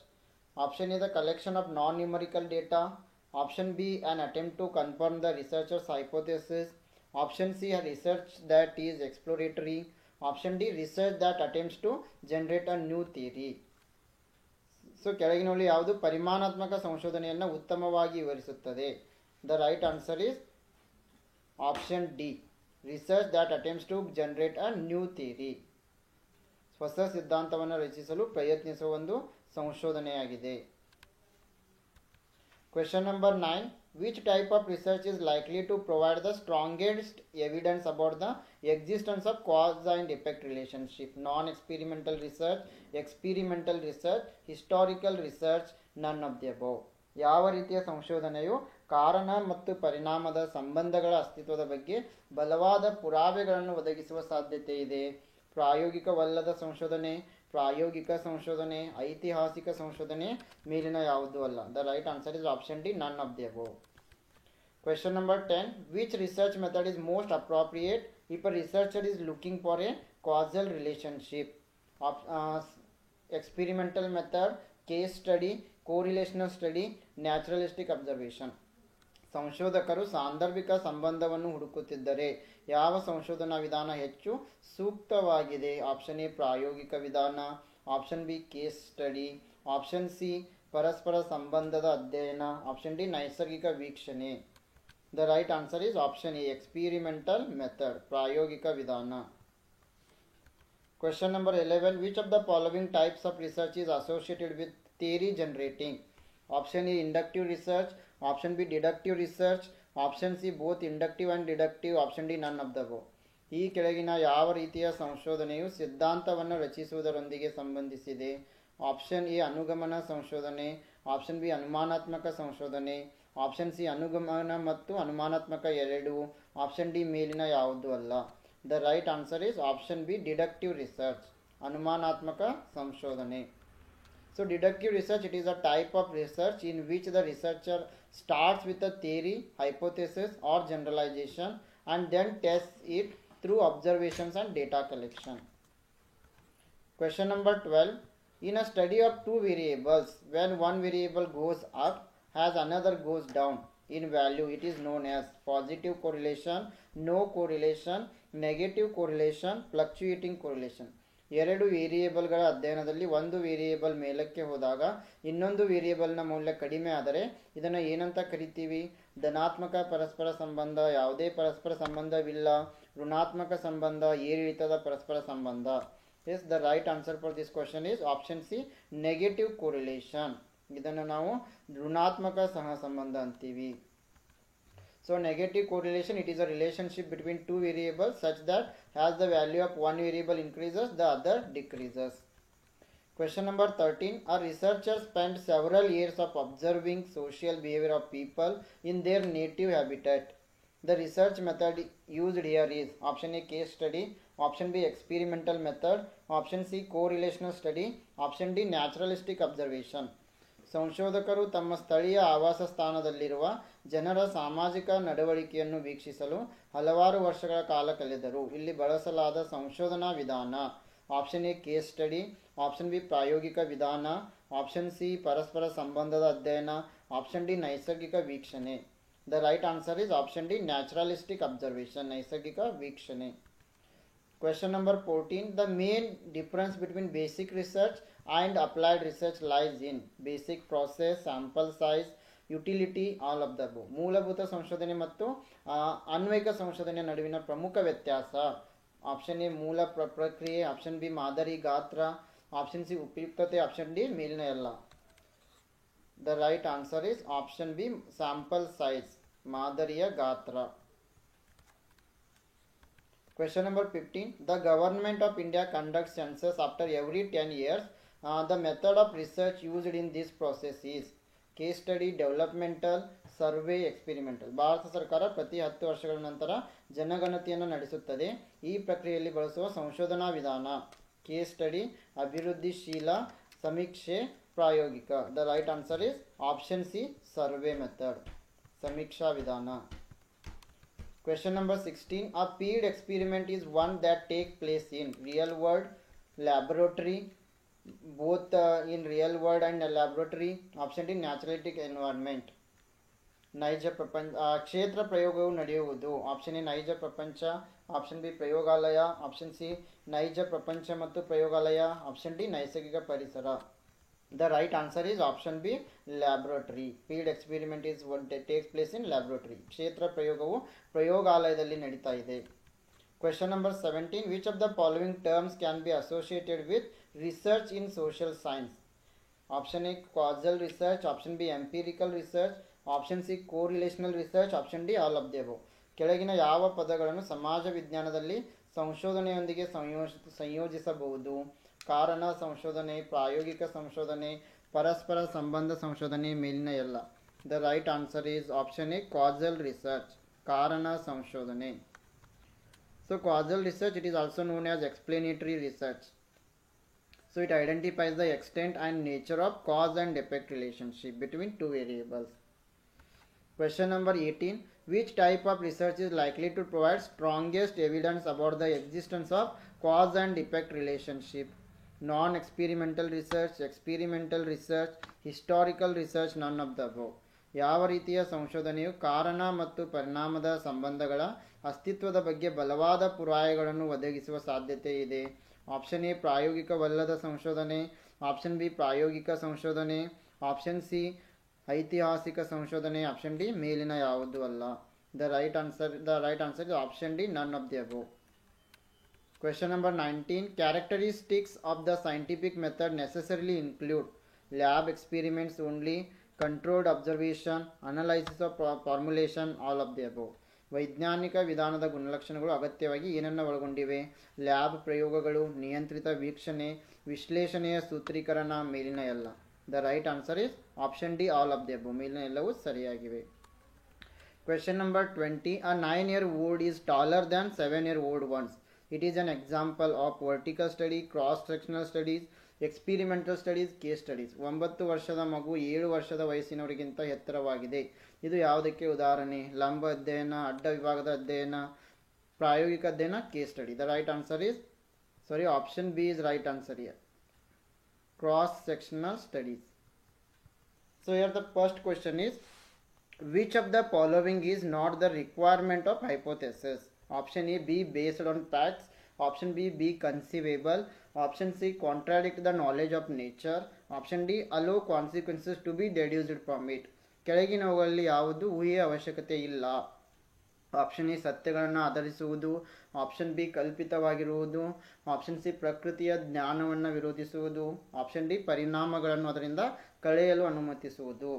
Option A the collection of non-numerical data, option B an attempt to confirm the researcher's hypothesis, option C a research that is exploratory, option D research that attempts to generate a new theory. So ಕೆಳಗಿನಲ್ಲಿ ಯಾವುದು ಪರಿಮಾಣಾತ್ಮಕ ಸಂಶೋಧನೆಯನ್ನು ಉತ್ತಮವಾಗಿ ವಿವರಿಸುತ್ತದೆ? The right answer is option D, research that attempts to generate a new theory. ಹೊಸ ಸಿದ್ಧಾಂತವನ್ನು ರಚಿಸಲು ಪ್ರಯತ್ನಿಸುವ ಒಂದು ಸಂಶೋಧನೆಯಾಗಿದೆ. Question number 9. Which type of research is likely to provide the strongest evidence about the existence of cause and effect relationship? Non-experimental research, experimental research, historical research, none of the above. ಯಾವ ರೀತಿಯ ಸಂಶೋಧನೆಯು ಕಾರಣ ಮತ್ತು ಪರಿಣಾಮದ ಸಂಬಂಧಗಳ ಅಸ್ತಿತ್ವದ ಬಗ್ಗೆ ಬಲವಾದ ಪುರಾವೆಗಳನ್ನು ಒದಗಿಸುವ ಸಾಧ್ಯತೆ ಇದೆ? ಪ್ರಾಯೋಗಿಕವಲ್ಲದ ಸಂಶೋಧನೆ, ಪ್ರಾಯೋಗಿಕ ಸಂಶೋಧನೆ, ಐತಿಹಾಸಿಕ ಸಂಶೋಧನೆ, ಮೇಲಿನ ಯಾವುದೂ ಅಲ್ಲ. The right answer is option D, none of the above. Question number 10. Which research method is most appropriate if a researcher is looking for a causal relationship? Experimental method, case study, correlational study, naturalistic observation. ಸಂಶೋಧಕರು ಸಾಂದರ್ಭಿಕ ಸಂಬಂಧವನ್ನು ಹುಡುಕುತ್ತಿದ್ದರೆ ಯಾವ ಸಂಶೋಧನಾ ವಿಧಾನ ಹೆಚ್ಚು ಸೂಕ್ತವಾಗಿದೆ? Option A ಪ್ರಾಯೋಗಿಕ ವಿಧಾನ, option B case study, option C ಪರಸ್ಪರ ಸಂಬಂಧದ ಅಧ್ಯಯನ, ಆಪ್ಷನ್ ಡಿ ನೈಸರ್ಗಿಕ ವೀಕ್ಷಣೆ. The right answer is option A, experimental method, ಪ್ರಾಯೋಗಿಕ ವಿಧಾನ. Question number 11. Which of the following types of research is associated with theory generating? Option A, inductive research, option B, deductive research, option C, both inductive and deductive, option D, none of the above. ಈ ಕೆಳಗಿನ ಯಾವ ರೀತಿಯ ಸಂಶೋಧನೆಯು ಸಿದ್ಧಾಂತವನ್ನು ರಚಿಸುವುದರೊಂದಿಗೆ ಸಂಬಂಧಿಸಿದೆ? Option A ಅನುಗಮನ ಸಂಶೋಧನೆ, option B ಅನುಮಾನಾತ್ಮಕ ಸಂಶೋಧನೆ, option C ಅನುಗಮನ ಮತ್ತು ಅನುಮಾನಾತ್ಮಕ ಎರಡೂ, ಆಪ್ಷನ್ ಡಿ ಮೇಲಿನ ಯಾವುದೂ ಅಲ್ಲ. The right answer is option B, deductive research, ಅನುಮಾನಾತ್ಮಕ ಸಂಶೋಧನೆ. So deductive research, it is a type of research in which the researcher starts with a theory, hypothesis or generalization and then tests it through observations and data collection. Question number 12. In a study of two variables, when one variable goes up as another goes down in value, it is known as positive correlation, no correlation, negative correlation, fluctuating correlation. ಎರಡು ವೇರಿಯೇಬಲ್ಗಳ ಅಧ್ಯಯನದಲ್ಲಿ ಒಂದು variable ಮೇಲಕ್ಕೆ ಹೋದಾಗ ಇನ್ನೊಂದು ವೇರಿಯೇಬಲ್ನ ಮೌಲ್ಯ ಕಡಿಮೆ ಆದರೆ ಇದನ್ನು ಏನಂತ ಕರಿತೀವಿ? ಧನಾತ್ಮಕ ಪರಸ್ಪರ ಸಂಬಂಧ, ಯಾವುದೇ ಪರಸ್ಪರ ಸಂಬಂಧವಿಲ್ಲ, ಋಣಾತ್ಮಕ ಸಂಬಂಧ, ಏರಿಳಿತದ ಪರಸ್ಪರ ಸಂಬಂಧ. Yes, the right answer for this question is option C, negative correlation. ಇದನ್ನು ನಾವು ಋಣಾತ್ಮಕ ಸಹ ಸಂಬಂಧ ಅಂತೀವಿ. So negative correlation, it is a relationship between two variables such that as the value of one variable increases, the other decreases. Question number 13. A researcher spent several years of observing social behavior of people in their native habitat. The research method used here is option A, case study, option B, experimental method, option C, correlational study, option D, naturalistic observation. ಸಂಶೋಧಕರು ತಮ್ಮ ಸ್ಥಳೀಯ ಆವಾಸ ಸ್ಥಾನದಲ್ಲಿರುವ ಜನರ ಸಾಮಾಜಿಕ ನಡವಳಿಕೆಯನ್ನು ವೀಕ್ಷಿಸಲು ಹಲವಾರು ವರ್ಷಗಳ ಕಾಲ ಕಳೆದರು. ಇಲ್ಲಿ ಬಳಸಲಾದ ಸಂಶೋಧನಾ ವಿಧಾನ option A case study, option B ಪ್ರಾಯೋಗಿಕ ವಿಧಾನ, ಆಪ್ಷನ್ ಸಿ ಪರಸ್ಪರ ಸಂಬಂಧದ ಅಧ್ಯಯನ, ಆಪ್ಷನ್ ಡಿ ನೈಸರ್ಗಿಕ ವೀಕ್ಷಣೆ. The right answer is option D, naturalistic observation, ನೈಸರ್ಗಿಕ ವೀಕ್ಷಣೆ. Question number 14. The main difference between basic research and applied research lies in basic process, sample size, utility, all of the above. ಮೂಲಭೂತ ಸಂಶೋಧನೆ ಮತ್ತು ಅನ್ವಯಿಕ ಸಂಶೋಧನೆ ನಡುವಿನ ಪ್ರಮುಖ ವ್ಯತ್ಯಾಸ. ಆಪ್ಷನ್ ಎ ಮೂಲ ಪ್ರಕ್ರಿಯೆ, ಆಪ್ಷನ್ ಬಿ ಮಾದರಿ ಗಾತ್ರ, ಆಪ್ಷನ್ ಸಿ ಉಪಯುಕ್ತತೆ, ಆಪ್ಷನ್ ಡಿ ಮೇಲಿನ ಎಲ್ಲ. The right answer is option B, sample size, ಮಾದರಿಯ ಗಾತ್ರ. Question number 15. The government of India conducts census after every 10 years. The method of research used in this process is case study, developmental, survey, experimental. Bharat ಸರ್ಕಾರ ಪ್ರತಿ 10 ವರ್ಷಗಳ ನಂತರ ಜನಗಣತಿಯನ್ನು ನಡೆಸುತ್ತದೆ. ಈ ಪ್ರಕ್ರಿಯೆಯಲ್ಲಿ ಬಳಸುವ ಸಂಶೋಧನಾ ವಿಧಾನ ಕೇಸ್ ಸ್ಟಡಿ, ಅಭಿವೃದ್ಧಿಶೀಲ ಸಮೀಕ್ಷೆ, ಪ್ರಾಯೋಗಿಕ. The right answer is option C, survey method, ಸಮೀಕ್ಷಾ ವಿಧಾನ. Question number 16. A paired experiment is one that takes place in real world, laboratory, both in real world and laboratory. Option D, naturalistic environment. ನೈಜ ಪ್ರಪಂಚ, ಕ್ಷೇತ್ರ ಪ್ರಯೋಗವು ನಡೆಯುವುದು. Option A ನೈಜ ಪ್ರಪಂಚ, option B ಪ್ರಯೋಗಾಲಯ, ಆಪ್ಷನ್ ಸಿ ನೈಜ ಪ್ರಪಂಚ ಮತ್ತು ಪ್ರಯೋಗಾಲಯ, ಆಪ್ಷನ್ ಡಿ ನೈಸರ್ಗಿಕ ಪರಿಸರ. The right answer is option B, laboratory. Field experiment is what takes place in laboratory. ಕ್ಷೇತ್ರ ಪ್ರಯೋಗವು ಪ್ರಯೋಗಾಲಯದಲ್ಲಿ ನಡೀತಾ ಇದೆ. Question number 17. Which of the following terms can be associated with research in social science? Option A, causal research, option B, empirical research, option C, correlational research, option D, all of the above. ಕೆಳಗಿನ ಯಾವ ಪದಗಳನ್ನು ಸಮಾಜ ವಿಜ್ಞಾನದಲ್ಲಿ ಸಂಶೋಧನೆಯೊಂದಿಗೆ ಸಂಯೋಜಿಸಬಹುದು? ಕಾರಣ ಸಂಶೋಧನೆ, ಪ್ರಾಯೋಗಿಕ ಸಂಶೋಧನೆ, ಪರಸ್ಪರ ಸಂಬಂಧ ಸಂಶೋಧನೆ, ಮೇಲಿನ ಎಲ್ಲ. The right answer is option A, castle research, ಕಾರಣ ಸಂಶೋಧನೆ. So causal research, it is also known as explanatory research. So it identifies the extent and nature of cause and effect relationship between two variables. Question number 18. Which type of research is likely to provide strongest evidence about the existence of cause and effect relationship? Non-experimental research, experimental research, historical research, none of the above. ಯಾವ ರೀತಿಯ ಸಂಶೋಧನೆಯು ಕಾರಣ ಮತ್ತು ಪರಿಣಾಮದ ಸಂಬಂಧಗಳ ಅಸ್ತಿತ್ವದ ಬಗ್ಗೆ ಬಲವಾದ ಪುರಾವೆಗಳನ್ನು ಒದಗಿಸುವ ಸಾಧ್ಯತೆ ಇದೆ? ಆಪ್ಷನ್ ಎ ಪ್ರಾಯೋಗಿಕವಲ್ಲದ ಸಂಶೋಧನೆ, ಆಪ್ಷನ್ ಬಿ ಪ್ರಾಯೋಗಿಕ ಸಂಶೋಧನೆ, ಆಪ್ಷನ್ ಸಿ ಐತಿಹಾಸಿಕ ಸಂಶೋಧನೆ, ಆಪ್ಷನ್ ಡಿ ಮೇಲಿನ ಯಾವುದು ಅಲ್ಲ. The right answer is option D, none of the above. Question number 19. Characteristics of the scientific method necessarily include lab experiments only, controlled observation, analysis of formulation, all of the above. ವೈಜ್ಞಾನಿಕ ವಿಧಾನದ ಗುಣಲಕ್ಷಣಗಳು ಅಗತ್ಯವಾಗಿ ಏನನ್ನು ಒಳಗೊಂಡಿವೆ? Lab ಪ್ರಯೋಗಗಳು, ನಿಯಂತ್ರಿತ ವೀಕ್ಷಣೆ, ವಿಶ್ಲೇಷಣೆಯ ಸೂತ್ರೀಕರಣ, ಮೇಲಿನ ಎಲ್ಲ. The right answer is option D, all of the above. ಮೇಲಿನ ಎಲ್ಲವೂ ಸರಿಯಾಗಿವೆ. Question number 20. A 9-year-old is taller than 7-year-old ones. It is an example of vertical study, cross-sectional studies, experimental studies, case studies. 9 ವರ್ಷದ ಮಗು 7 ವರ್ಷದ ವಯಸ್ಸಿನವರಿಗಿಂತ ಎತ್ತರವಾಗಿದೆ. ಇದು ಯಾವುದಕ್ಕೆ ಉದಾಹರಣೆ? ಲಂಬ ಅಧ್ಯಯನ, ಅಡ್ಡ ವಿಭಾಗದ ಅಧ್ಯಯನ, ಪ್ರಾಯೋಗಿಕ ಅಧ್ಯಯನ, case study. The right answer is, option B is right answer here. Cross-sectional studies. So here the first question is, which of the following is not the requirement of hypothesis? Option A, be based on facts. Option B, be conceivable. Option C, contradict the knowledge of nature. Option D, allow consequences to be deduced from it. ಕೆಳಗಿನವುಗಳಲ್ಲಿ ಯಾವುದು ಊಹೆಯ ಅವಶ್ಯಕತೆ ಇಲ್ಲ? Option A ಸತ್ಯಗಳನ್ನು ಆಧರಿಸುವುದು, option B ಕಲ್ಪಿತವಾಗಿರುವುದು, option C ಪ್ರಕೃತಿಯ ಜ್ಞಾನವನ್ನು ವಿರೋಧಿಸುವುದು, ಆಪ್ಷನ್ ಡಿ ಪರಿಣಾಮಗಳನ್ನು ಅದರಿಂದ ಕಳೆಯಲು ಅನುಮತಿಸುವುದು.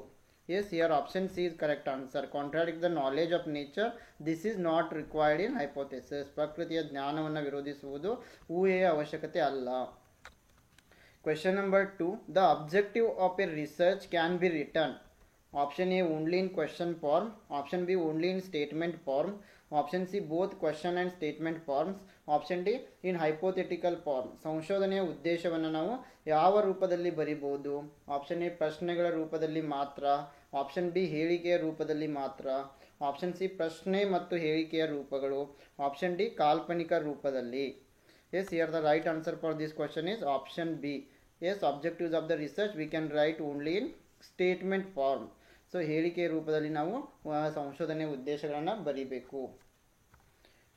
Yes, here option C is correct answer. Contradict the knowledge of nature. This is not required in hypothesis. ಪ್ರಕೃತಿಯ ಜ್ಞಾನವನ್ನು ವಿರೋಧಿಸುವುದು ಊಹೆಯ ಅವಶ್ಯಕತೆ ಅಲ್ಲ. Question number 2. The objective of a research can be written. Option A, only in question form. Option B, only in statement form. Option C, both question and statement forms. Option D, in hypothetical form. ಸಂಶೋಧನೆಯ ಉದ್ದೇಶವನ್ನು ನಾವು ಯಾವ ರೂಪದಲ್ಲಿ ಬರೀಬಹುದು? Option A ಪ್ರಶ್ನೆಗಳ ರೂಪದಲ್ಲಿ ಮಾತ್ರ, option B ಹೇಳಿಕೆಯ ರೂಪದಲ್ಲಿ ಮಾತ್ರ, ಆಪ್ಷನ್ ಸಿ ಪ್ರಶ್ನೆ ಮತ್ತು ಹೇಳಿಕೆಯ ರೂಪಗಳು, ಆಪ್ಷನ್ ಡಿ ಕಾಲ್ಪನಿಕ ರೂಪದಲ್ಲಿ. Yes, here the right answer for this question is option B. Yes, objectives of the research we can write only in statement form. So ಹೇಳಿಕೆಯ ರೂಪದಲ್ಲಿ ನಾವು ಸಂಶೋಧನೆಯ ಉದ್ದೇಶಗಳನ್ನು ಬರೀಬೇಕು.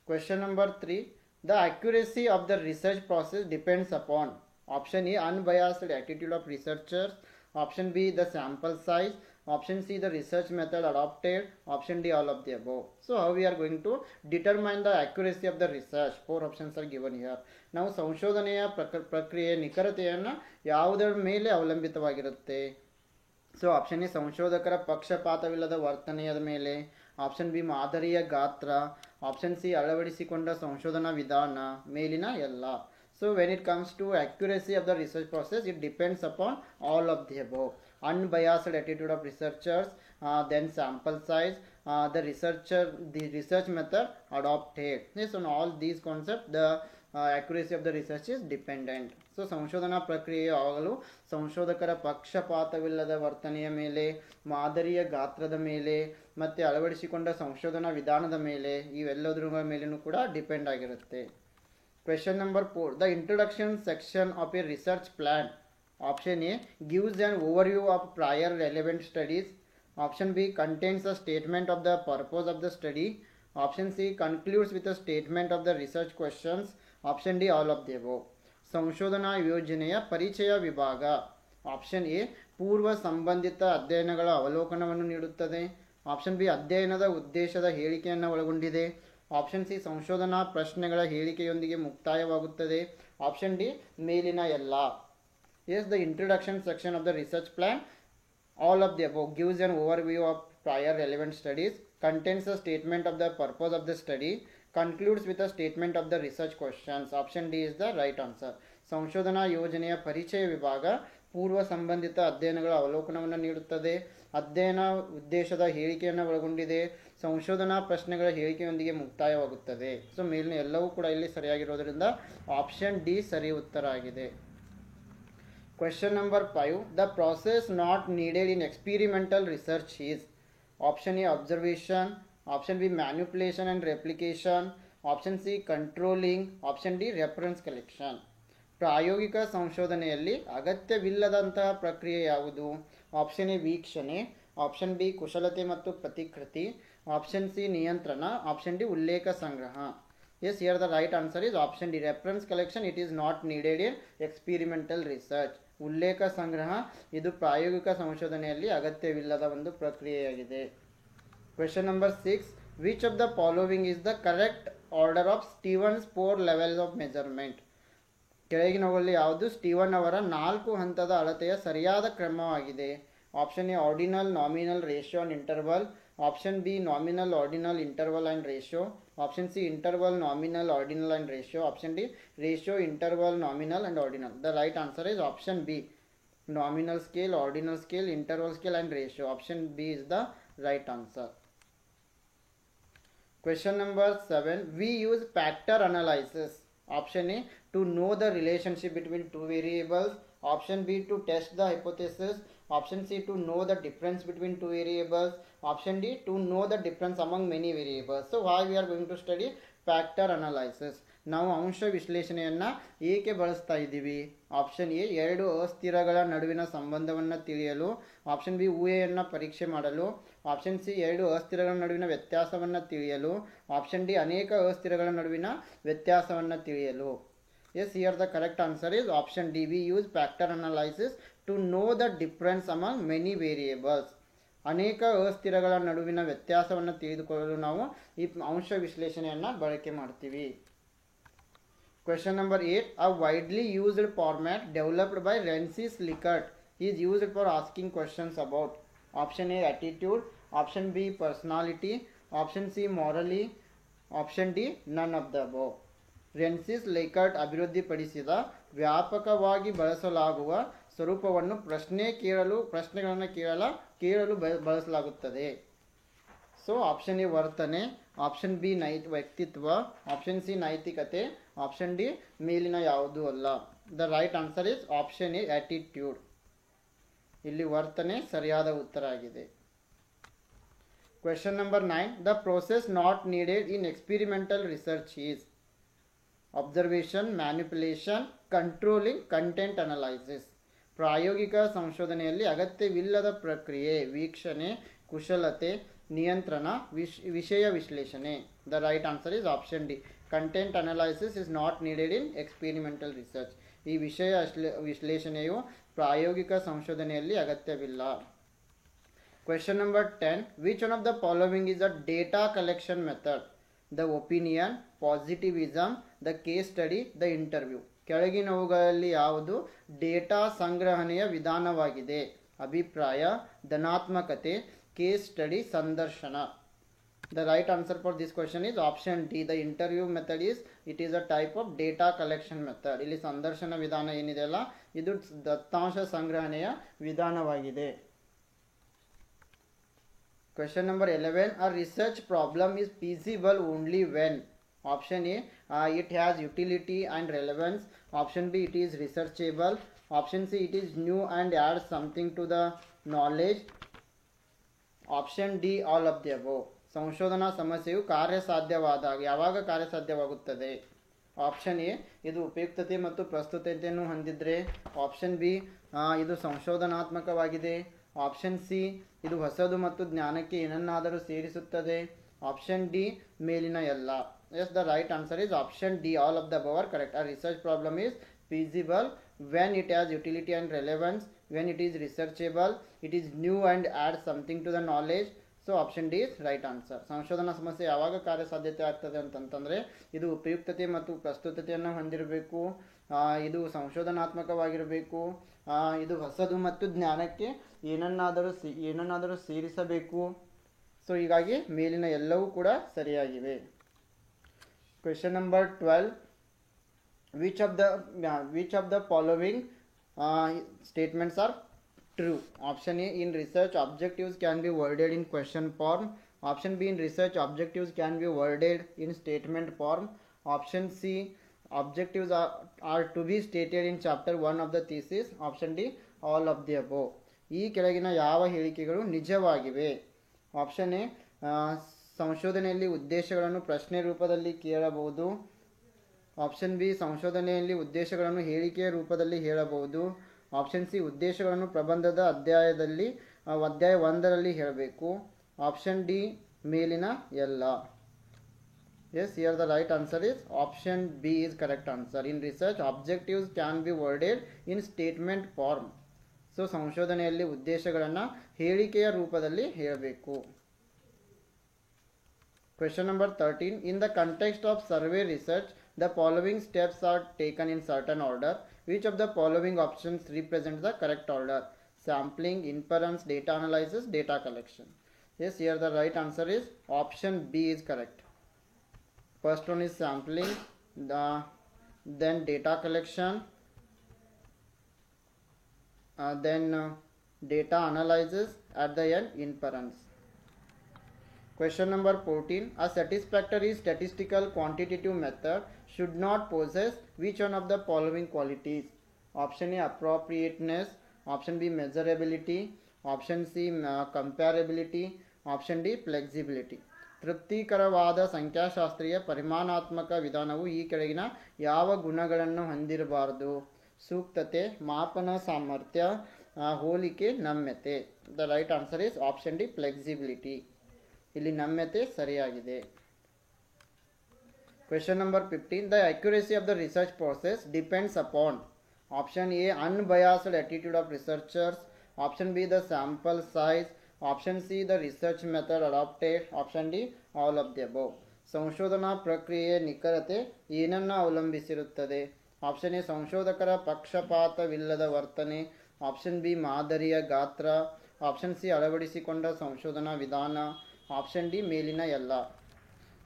Question number 3. The accuracy of the research process depends upon option A, unbiased attitude of researchers, option B, the sample size, option C, the research method adopted, option D, all of the above. So how we are going to determine the accuracy of the research? 4 options are given here. ನಾವು ಸಂಶೋಧನೆಯ ಪ್ರಕ್ರಿಯೆ ನಿಖರತೆಯನ್ನು ಯಾವುದರ ಮೇಲೆ ಅವಲಂಬಿತವಾಗಿರುತ್ತೆ? So option A ಸಂಶೋಧಕರ ಪಕ್ಷಪಾತವಿಲ್ಲದ ವರ್ತನೆಯ ಮೇಲೆ, option B ಮಾದರಿಯ ಗಾತ್ರ, ಆಪ್ಷನ್ ಸಿ ಅಳವಡಿಸಿಕೊಂಡ ಸಂಶೋಧನಾ ವಿಧಾನ, ಮೇಲಿನ ಎಲ್ಲ. So when it comes to accuracy of the research process, it depends upon all of the above. Unbiased attitude of researchers, then sample size, the research method adopted. Yes, on all these concepts the accuracy of the research is dependent. So ಸಂಶೋಧನಾ ಪ್ರಕ್ರಿಯೆ ಯಾವಾಗಲೂ ಸಂಶೋಧಕರ ಪಕ್ಷಪಾತವಿಲ್ಲದ ವರ್ತನೆಯ ಮೇಲೆ, ಮಾದರಿಯ ಗಾತ್ರದ ಮೇಲೆ ಮತ್ತು ಅಳವಡಿಸಿಕೊಂಡ ಸಂಶೋಧನಾ ವಿಧಾನದ ಮೇಲೆ, ಇವೆಲ್ಲದರ ಮೇಲೂ ಕೂಡ ಡಿಪೆಂಡ್ ಆಗಿರುತ್ತೆ. Question number 4. The introduction section of a research plan. Option A, gives an overview of prior relevant studies. Option B, contains a statement of the purpose of the study. Option C, concludes with a statement of the research questions. Option D, all of the above. ಸಂಶೋಧನಾ ಯೋಜನೆಯ ಪರಿಚಯ ವಿಭಾಗ. Option A, ಪೂರ್ವ ಸಂಬಂಧಿತ ಅಧ್ಯಯನಗಳ ಅವಲೋಕನವನ್ನು ನೀಡುತ್ತದೆ. Option B, ಅಧ್ಯಯನದ ಉದ್ದೇಶದ ಹೇಳಿಕೆಯನ್ನು ಒಳಗೊಂಡಿದೆ. ಆಪ್ಷನ್ ಸಿ, ಸಂಶೋಧನಾ ಪ್ರಶ್ನೆಗಳ ಹೇಳಿಕೆಯೊಂದಿಗೆ ಮುಕ್ತಾಯವಾಗುತ್ತದೆ. ಆಪ್ಷನ್ ಡಿ, ಮೇಲಿನ ಎಲ್ಲ. Yes, the introduction section of the research plan, all of the above, gives an overview of prior relevant studies, contains a statement of the purpose of the study, concludes with a statement of the research questions. Option D is the right answer. ಸಂಶೋಧನಾ ಯೋಜನೆಯ ಪರಿಚಯ ವಿಭಾಗ ಪೂರ್ವ ಸಂಬಂಧಿತ ಅಧ್ಯಯನಗಳ ಅವಲೋಕನವನ್ನು ನೀಡುತ್ತದೆ, ಅಧ್ಯಯನ ಉದ್ದೇಶದ ಹೇಳಿಕೆಯನ್ನು ಒಳಗೊಂಡಿದೆ, ಸಂಶೋಧನಾ ಪ್ರಶ್ನೆಗಳ ಹೇಳಿಕೆಯೊಂದಿಗೆ ಮುಕ್ತಾಯವಾಗುತ್ತದೆ. ಸೊ ಮೇಲಿನ ಎಲ್ಲವೂ ಕೂಡ ಇಲ್ಲಿ ಸರಿಯಾಗಿರೋದ್ರಿಂದ ಆಪ್ಷನ್ ಡಿ ಸರಿ ಉತ್ತರ ಆಗಿದೆ. Question number 5. The process not needed in experimental research is option A observation, option B manipulation and replication, option C controlling, option D reference collection. ಪ್ರಾಯೋಗಿಕ ಸಂಶೋಧನೆಯಲ್ಲಿ ಅಗತ್ಯವಿಲ್ಲದಂತಹ ಪ್ರಕ್ರಿಯೆ ಯಾವುದು? ಆಪ್ಷನ್ ಎ ವೀಕ್ಷಣೆ, ಆಪ್ಷನ್ ಬಿ ಕುಶಲತೆ ಮತ್ತು ಪ್ರತಿಕೃತಿ, ಆಪ್ಷನ್ ಸಿ ನಿಯಂತ್ರಣ, option D ಉಲ್ಲೇಖ ಸಂಗ್ರಹ. Yes, here the right answer is option D reference collection. It is not needed in experimental research. ಉಲ್ಲೇಖ ಸಂಗ್ರಹ ಇದು ಪ್ರಾಯೋಗಿಕ ಸಂಶೋಧನೆಯಲ್ಲಿ ಅಗತ್ಯವಿಲ್ಲದ ಒಂದು ಪ್ರಕ್ರಿಯೆಯಾಗಿದೆ. Question number 6. Which of the following is the correct order of Stevens 4 levels of measurement? ಕೆಳಗಿನವುಗಳಲ್ಲಿ ಯಾವುದು ಸ್ಟೀವನ್ ಅವರ 4 ಹಂತದ ಅಳತೆಯ ಸರಿಯಾದ ಕ್ರಮವಾಗಿದೆ? Option A ordinal, nominal, ratio and interval, option B nominal, ordinal, interval and ratio, option C interval, nominal, ordinal and ratio, option D ratio, interval, nominal and ordinal. The right answer is option B, nominal scale, ordinal scale, interval scale and ratio. Option B is the right answer. Question number 7. We use factor analysis. Option A to know the relationship between two variables, option B to test the hypothesis, option C to know the difference between two variables, option D to know the difference among many variables. So why we are going to study factor analysis? ನಾವು ಅಂಶ ವಿಶ್ಲೇಷಣೆಯನ್ನು ಏಕೆ ಬಳಸ್ತಾ ಇದ್ದೀವಿ? Option A ಎರಡು ಅಸ್ಥಿರಗಳ ನಡುವಿನ ಸಂಬಂಧವನ್ನು ತಿಳಿಯಲು, ಆಪ್ಷನ್ ಬಿ ಊಹೆಯನ್ನು ಪರೀಕ್ಷೆ ಮಾಡಲು, ಆಪ್ಷನ್ ಸಿ ಎರಡು ಅಸ್ಥಿರಗಳ ನಡುವಿನ ವ್ಯತ್ಯಾಸವನ್ನು ತಿಳಿಯಲು, ಆಪ್ಷನ್ ಡಿ ಅನೇಕ ಅಸ್ಥಿರಗಳ ನಡುವಿನ ವ್ಯತ್ಯಾಸವನ್ನು ತಿಳಿಯಲು. Yes, here the correct answer is option D. We use factor analysis to know the difference among many variables. ಅನೇಕ ಅಸ್ಥಿರಗಳ ನಡುವಿನ ವ್ಯತ್ಯಾಸವನ್ನು ತಿಳಿದುಕೊಳ್ಳಲು ನಾವು ಈ ಅಂಶ ವಿಶ್ಲೇಷಣೆಯನ್ನು ಬಳಕೆ ಮಾಡ್ತೀವಿ. Question number 8. A widely used format developed by Rensis Likert is used for asking questions about option A attitude, option B personality, option C morally, option D none of the above. ರೆನ್ಸಿಸ್ ಲಿಕರ್ಟ್ ಅಭಿವೃದ್ಧಿಪಡಿಸಿದ ವ್ಯಾಪಕವಾಗಿ ಬಳಸಲಾಗುವ ಸ್ವರೂಪವನ್ನು ಪ್ರಶ್ನೆಗಳನ್ನು ಕೇಳಲು ಬಳಸಲಾಗುತ್ತದೆ. So option A ವರ್ತನೆ, option B ವ್ಯಕ್ತಿತ್ವ, option C ನೈತಿಕತೆ, ಆಪ್ಷನ್ ಡಿ ಮೇಲಿನ ಯಾವುದೂ ಅಲ್ಲ. The right answer is option A attitude. ಇಲ್ಲಿ ವರ್ತನೆ ಸರಿಯಾದ ಉತ್ತರ ಆಗಿದೆ. Question number 9. The process not needed in experimental research is observation, manipulation, controlling, content analysis. ಪ್ರಾಯೋಗಿಕ ಸಂಶೋಧನೆಯಲ್ಲಿ ಅಗತ್ಯವಿಲ್ಲದ ಪ್ರಕ್ರಿಯೆ ವೀಕ್ಷಣೆ, ಕುಶಲತೆ, ನಿಯಂತ್ರಣ, ವಿಷಯ ವಿಶ್ಲೇಷಣೆ. The right answer is option D. Content analysis is not needed in experimental research. ಈ ವಿಷಯ ವಿಶ್ಲೇಷಣೆಯು ಪ್ರಾಯೋಗಿಕ ಸಂಶೋಧನೆಯಲ್ಲಿ ಅಗತ್ಯವಿಲ್ಲ. Question number 10. Which one of the following is a data collection method? The opinion, positivism, the case study, the interview. ಕೆಳಗಿನವುಗಳಲ್ಲಿ ಯಾವುದು data ಸಂಗ್ರಹಣೆಯ ವಿಧಾನವಾಗಿದೆ? ಅಭಿಪ್ರಾಯ, ಧನಾತ್ಮಕತೆ, ಕೇಸ್ ಸ್ಟಡಿ, ಸಂದರ್ಶನ. The right answer for this question is option D. The interview method is a type of data collection method. ಇಲ್ಲಿ ಸಂದರ್ಶನ ವಿಧಾನ ಏನಿದೆಯಲ್ಲ ಇದು ದತ್ತಾಂಶ ಸಂಗ್ರಹಣೆಯ ವಿಧಾನವಾಗಿದೆ. Question number 11. A research problem is feasible only when option A it has utility and relevance, option B it is researchable, option C it is new and adds something to the knowledge, option D all of the above. ಸಂಶೋಧನಾ ಸಮಸ್ಯೆಯು ಕಾರ್ಯಸಾಧ್ಯವಾದಾಗ ಯಾವಾಗ ಕಾರ್ಯಸಾಧ್ಯವಾಗುತ್ತದೆ? Option A ಇದು ಉಪಯುಕ್ತತೆ ಮತ್ತು ಪ್ರಸ್ತುತತೆಯನ್ನು ಹೊಂದಿದ್ರೆ, option B ಇದು ಸಂಶೋಧನಾತ್ಮಕವಾಗಿದೆ, option C ಇದು ಹೊಸದು ಮತ್ತು ಜ್ಞಾನಕ್ಕೆ ಏನನ್ನಾದರೂ ಸೇರಿಸುತ್ತದೆ, ಆಪ್ಷನ್ ಡಿ ಮೇಲಿನ ಎಲ್ಲ. Yes, the right answer is option D all of the above are correct. A research problem is feasible when it has utility and relevance, when it is researchable, it is new and adds something to the knowledge. So option D is right answer. ಸಂಶೋಧನಾ ಸಮಸ್ಯೆ ಯಾವಾಗ ಕಾರ್ಯಸಾಧ್ಯತೆ ಆಗ್ತದೆ ಅಂತಂತಂದರೆ ಇದು ಉಪಯುಕ್ತತೆ ಮತ್ತು ಪ್ರಸ್ತುತತೆಯನ್ನು ಹೊಂದಿರಬೇಕು, ಇದು ಸಂಶೋಧನಾತ್ಮಕವಾಗಿರಬೇಕು, ಇದು ಹೊಸದು ಮತ್ತು ಜ್ಞಾನಕ್ಕೆ ಏನನ್ನಾದರೂ ಸೇರಿಸಬೇಕು. ಸೊ ಹೀಗಾಗಿ ಮೇಲಿನ ಎಲ್ಲವೂ ಕೂಡ ಸರಿಯಾಗಿವೆ. Question number 12. Which of the following statements are true? Option A. In research, objectives can be worded in question form. Option B, in research objectives can be worded in statement form. Option C, objectives are to be stated in chapter 1 of the thesis. Option D, all of the above. ಈ ಕೆಳಗಿನ ಯಾವ ಹೇಳಿಕೆಗಳು ನಿಜವಾಗಿವೆ? Option A, ಸಂಶೋಧನೆಯಲ್ಲಿ ಉದ್ದೇಶಗಳನ್ನು ಪ್ರಶ್ನೆ ರೂಪದಲ್ಲಿ ಕೇಳಬಹುದು. Option B, ಸಂಶೋಧನೆಯಲ್ಲಿ ಉದ್ದೇಶಗಳನ್ನು ಹೇಳಿಕೆಯ ರೂಪದಲ್ಲಿ ಹೇಳಬಹುದು. ಆಪ್ಷನ್ ಸಿ, ಉದ್ದೇಶಗಳನ್ನು ಪ್ರಬಂಧದ ಅಧ್ಯಾಯ 1ರಲ್ಲಿ ಹೇಳಬೇಕು. ಆಪ್ಷನ್ ಡಿ, ಮೇಲಿನ ಎಲ್ಲ. Yes, here the right answer is option B is correct answer. In research, objectives can be worded in statement form. So, ಸಂಶೋಧನೆಯಲ್ಲಿ ಉದ್ದೇಶಗಳನ್ನು ಹೇಳಿಕೆಯ ರೂಪದಲ್ಲಿ ಹೇಳಬೇಕು. Question number 13. In the context of survey research, the following steps are taken in certain order. Which of the following options represents the correct order? Sampling, inference, data analysis, data collection. Yes, here the right answer is option B is correct. First one is sampling, then data collection, then data analysis, at the end inference. Question number 14. A satisfactory statistical quantitative method should not possess which one of the following qualities? Option A, appropriateness. Option B, measurability. Option C, comparability. Option D, flexibility. ತೃಪ್ತಿಕರವಾದ ಸಂಖ್ಯಾಶಾಸ್ತ್ರೀಯ ಪರಿಮಾಣಾತ್ಮಕ ವಿಧಾನವು ಈ ಕೆಳಗಿನ ಯಾವ ಗುಣಗಳನ್ನು ಹೊಂದಿರಬಾರದು? ಸೂಕ್ತತೆ, ಮಾಪನ ಸಾಮರ್ಥ್ಯ, ಹೋಲಿಕೆ, ನಮ್ಯತೆ. The right answer is option D, flexibility. ಇಲ್ಲಿ ನಮ್ಯತೆ ಸರಿಯಾಗಿದೆ. Question number 15. The accuracy of the research process depends upon. Option A, unbiased attitude of researchers. Option B, the sample size. Option C, the research method adapted. Option D, all of the above. ಸಂಶೋಧನಾ ಪ್ರಕ್ರಿಯೆಯ ನಿಖರತೆ ಏನನ್ನು ಅವಲಂಬಿಸಿರುತ್ತದೆ? Option A, ಸಂಶೋಧಕರ ಪಕ್ಷಪಾತವಿಲ್ಲದ ವರ್ತನೆ. Option B, ಮಾದರಿಯ ಗಾತ್ರ. Option C, ಅಳವಡಿಸಿಕೊಂಡ ಸಂಶೋಧನಾ ವಿಧಾನ. ಆಪ್ಷನ್ ಡಿ, ಮೇಲಿನ ಎಲ್ಲ.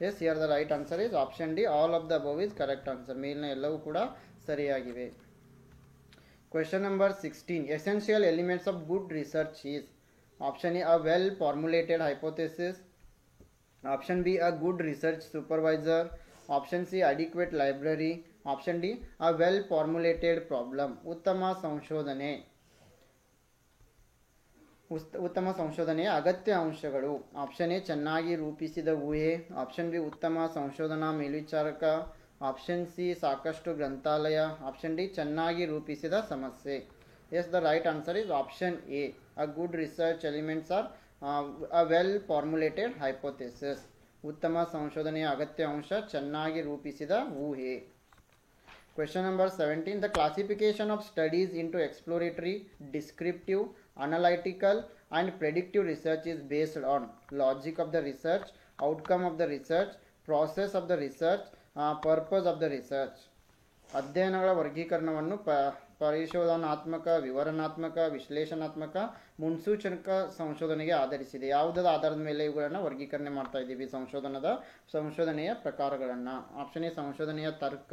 Yes, here the right answer is option D, all of the above is correct answer. ಮೇಲಿನ ಎಲ್ಲವೂ ಕೂಡ ಸರಿಯಾಗಿವೆ. Question number 16. Essential elements of good research is. Option A, a well formulated hypothesis. Option B, a good research supervisor. Option C, adequate library. Option D, a well formulated problem. ಉತ್ತಮ ಸಂಶೋಧನೆಯ ಅಗತ್ಯ ಅಂಶಗಳು. Option A, ಚೆನ್ನಾಗಿ ರೂಪಿಸಿದ ಊಹೆ. Option B, ಉತ್ತಮ ಸಂಶೋಧನಾ ಮೇಲ್ವಿಚಾರಕ. Option C, ಸಾಕಷ್ಟು ಗ್ರಂಥಾಲಯ. ಆಪ್ಷನ್ ಡಿ, ಚೆನ್ನಾಗಿ ರೂಪಿಸಿದ ಸಮಸ್ಯೆ. Yes, the right answer is option A. A good research elements are a well formulated hypothesis. ಉತ್ತಮ ಸಂಶೋಧನೆಯ ಅಗತ್ಯ ಅಂಶ ಚೆನ್ನಾಗಿ ರೂಪಿಸಿದ ಊಹೆ. Question number 17. The classification of studies into exploratory, descriptive, analytical and predictive research is based on logic of the research, outcome of the research, process of the research, purpose of the research. ಅಧ್ಯಯನಗಳ ವರ್ಗೀಕರಣವನ್ನು ಪರಿಶೋಧನಾತ್ಮಕ, ವಿವರಣಾತ್ಮಕ, ವಿಶ್ಲೇಷಣಾತ್ಮಕ, ಮುನ್ಸೂಚಕ ಸಂಶೋಧನೆಗೆ ಆಧರಿಸಿದೆ. ಯಾವುದರ ಆಧಾರದ ಮೇಲೆ ಇವುಗಳನ್ನು ವರ್ಗೀಕರಣ ಮಾಡ್ತಾ ಇದ್ದೀವಿ? ಸಂಶೋಧನೆಯ ಪ್ರಕಾರಗಳನ್ನು. ಆಪ್ಷನ್ ಎ, ಸಂಶೋಧನೆಯ ತರ್ಕ,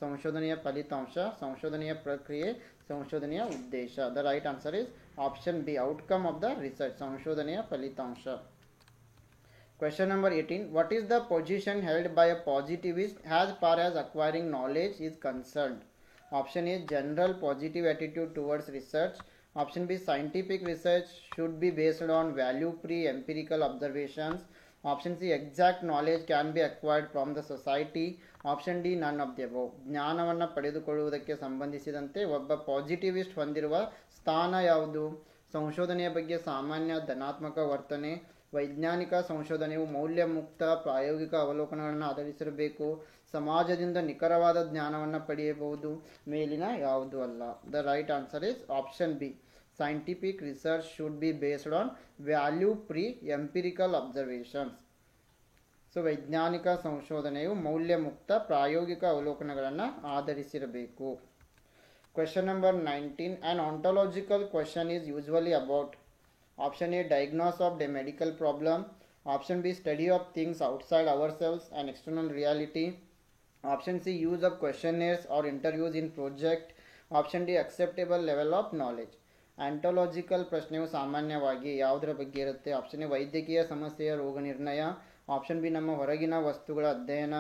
ಸಂಶೋಧನೆಯ ಫಲಿತಾಂಶ, ಸಂಶೋಧನೆಯ ಪ್ರಕ್ರಿಯೆ, ಸಂಶೋಧನೆಯ ಉದ್ದೇಶ. The right answer is option B, outcome of the research, ಸಂಶೋಧನೆಯ ಫಲಿತಾಂಶ. Question number 18. What is the position held by a positivist as far as acquiring knowledge is concerned? Option A, general positive attitude towards research. Option B, scientific research should be based on value-free empirical observations. Option C, exact knowledge can be acquired from the society. Option D, none of the above. ಜ್ಞಾನವನ್ನು ಪಡೆದುಕೊಳ್ಳುವುದಕ್ಕೆ ಸಂಬಂಧಿಸಿದಂತೆ ಒಬ್ಬ positivist ಹೊಂದಿರುವ ಸ್ಥಾನ ಯಾವುದು? ಸಂಶೋಧನೆಯ ಬಗ್ಗೆ ಸಾಮಾನ್ಯ ಧನಾತ್ಮಕ ವರ್ತನೆ. ವೈಜ್ಞಾನಿಕ ಸಂಶೋಧನೆಯು ಮೌಲ್ಯ ಮುಕ್ತ ಪ್ರಾಯೋಗಿಕ ಅವಲೋಕನಗಳನ್ನು ಆಧರಿಸಿರಬೇಕು. ಸಮಾಜದಿಂದ ನಿಖರವಾದ ಜ್ಞಾನವನ್ನು ಪಡೆಯಬಹುದು. ಮೇಲಿನ ಯಾವುದು ಅಲ್ಲ. The right answer is option B, scientific research should be based on value free empirical observations. So ವೈಜ್ಞಾನಿಕ ಸಂಶೋಧನೆಯು ಮೌಲ್ಯ ಮುಕ್ತ ಪ್ರಾಯೋಗಿಕ ಅವಲೋಕನಗಳನ್ನು ಆಧರಿಸಿರಬೇಕು. Question number 19. An ontological question is usually about Option A, diagnosis of the medical problem. Option B, study of things outside ourselves and external reality. Option C, use of questionnaires or interviews in project. Option D, acceptable level of knowledge. ಆಂಟೋಲಾಜಿಕಲ್ ಪ್ರಶ್ನೆಯು ಸಾಮಾನ್ಯವಾಗಿ ಯಾವುದರ ಬಗ್ಗೆ ಇರುತ್ತೆ? Option A ವೈದ್ಯಕೀಯ ಸಮಸ್ಯೆಯ ರೋಗ ನಿರ್ಣಯ, option B ನಮ್ಮ ಹೊರಗಿನ ವಸ್ತುಗಳ ಅಧ್ಯಯನ,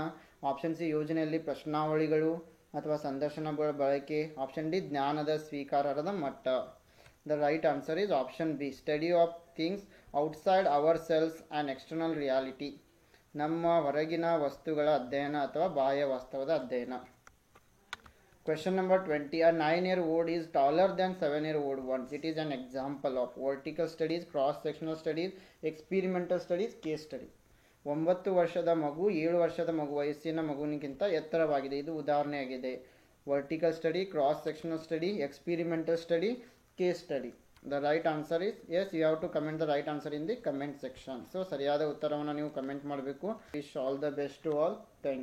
ಆಪ್ಷನ್ ಸಿ ಯೋಜನೆಯಲ್ಲಿ ಪ್ರಶ್ನಾವಳಿಗಳು ಅಥವಾ ಸಂದರ್ಶನಗಳ ಬಳಕೆ, ಆಪ್ಷನ್ ಡಿ ಜ್ಞಾನದ ಸ್ವೀಕಾರದ ಮಟ್ಟ. The right answer is option B, study of things outside ourselves and external reality. ನಮ್ಮ ಹೊರಗಿನ ವಸ್ತುಗಳ ಅಧ್ಯಯನ ಅಥವಾ ಬಾಹ್ಯ ವಾಸ್ತವದ ಅಧ್ಯಯನ. Question number 20. A 9-year-old is taller than 7-year-old ones. It is an example of vertical studies, cross-sectional studies, experimental studies, case study. 9 ವರ್ಷದ ಮಗು 7 ವರ್ಷದ ಮಗು ವಯಸ್ಸಿನ ಮಗುವಿಗಿಂತ ಎತ್ತರವಾಗಿದೆ. ಇದು ಉದಾಹರಣೆಯಾಗಿದೆ. Vertical study, cross sectional study, experimental study, case study. The right answer is yes. You have to comment the right answer in the comment section. So ಸರಿಯಾದ ಉತ್ತರವನ್ನು ನೀವು ಕಮೆಂಟ್ ಮಾಡಬೇಕು. Wish all the best to all. Thank you.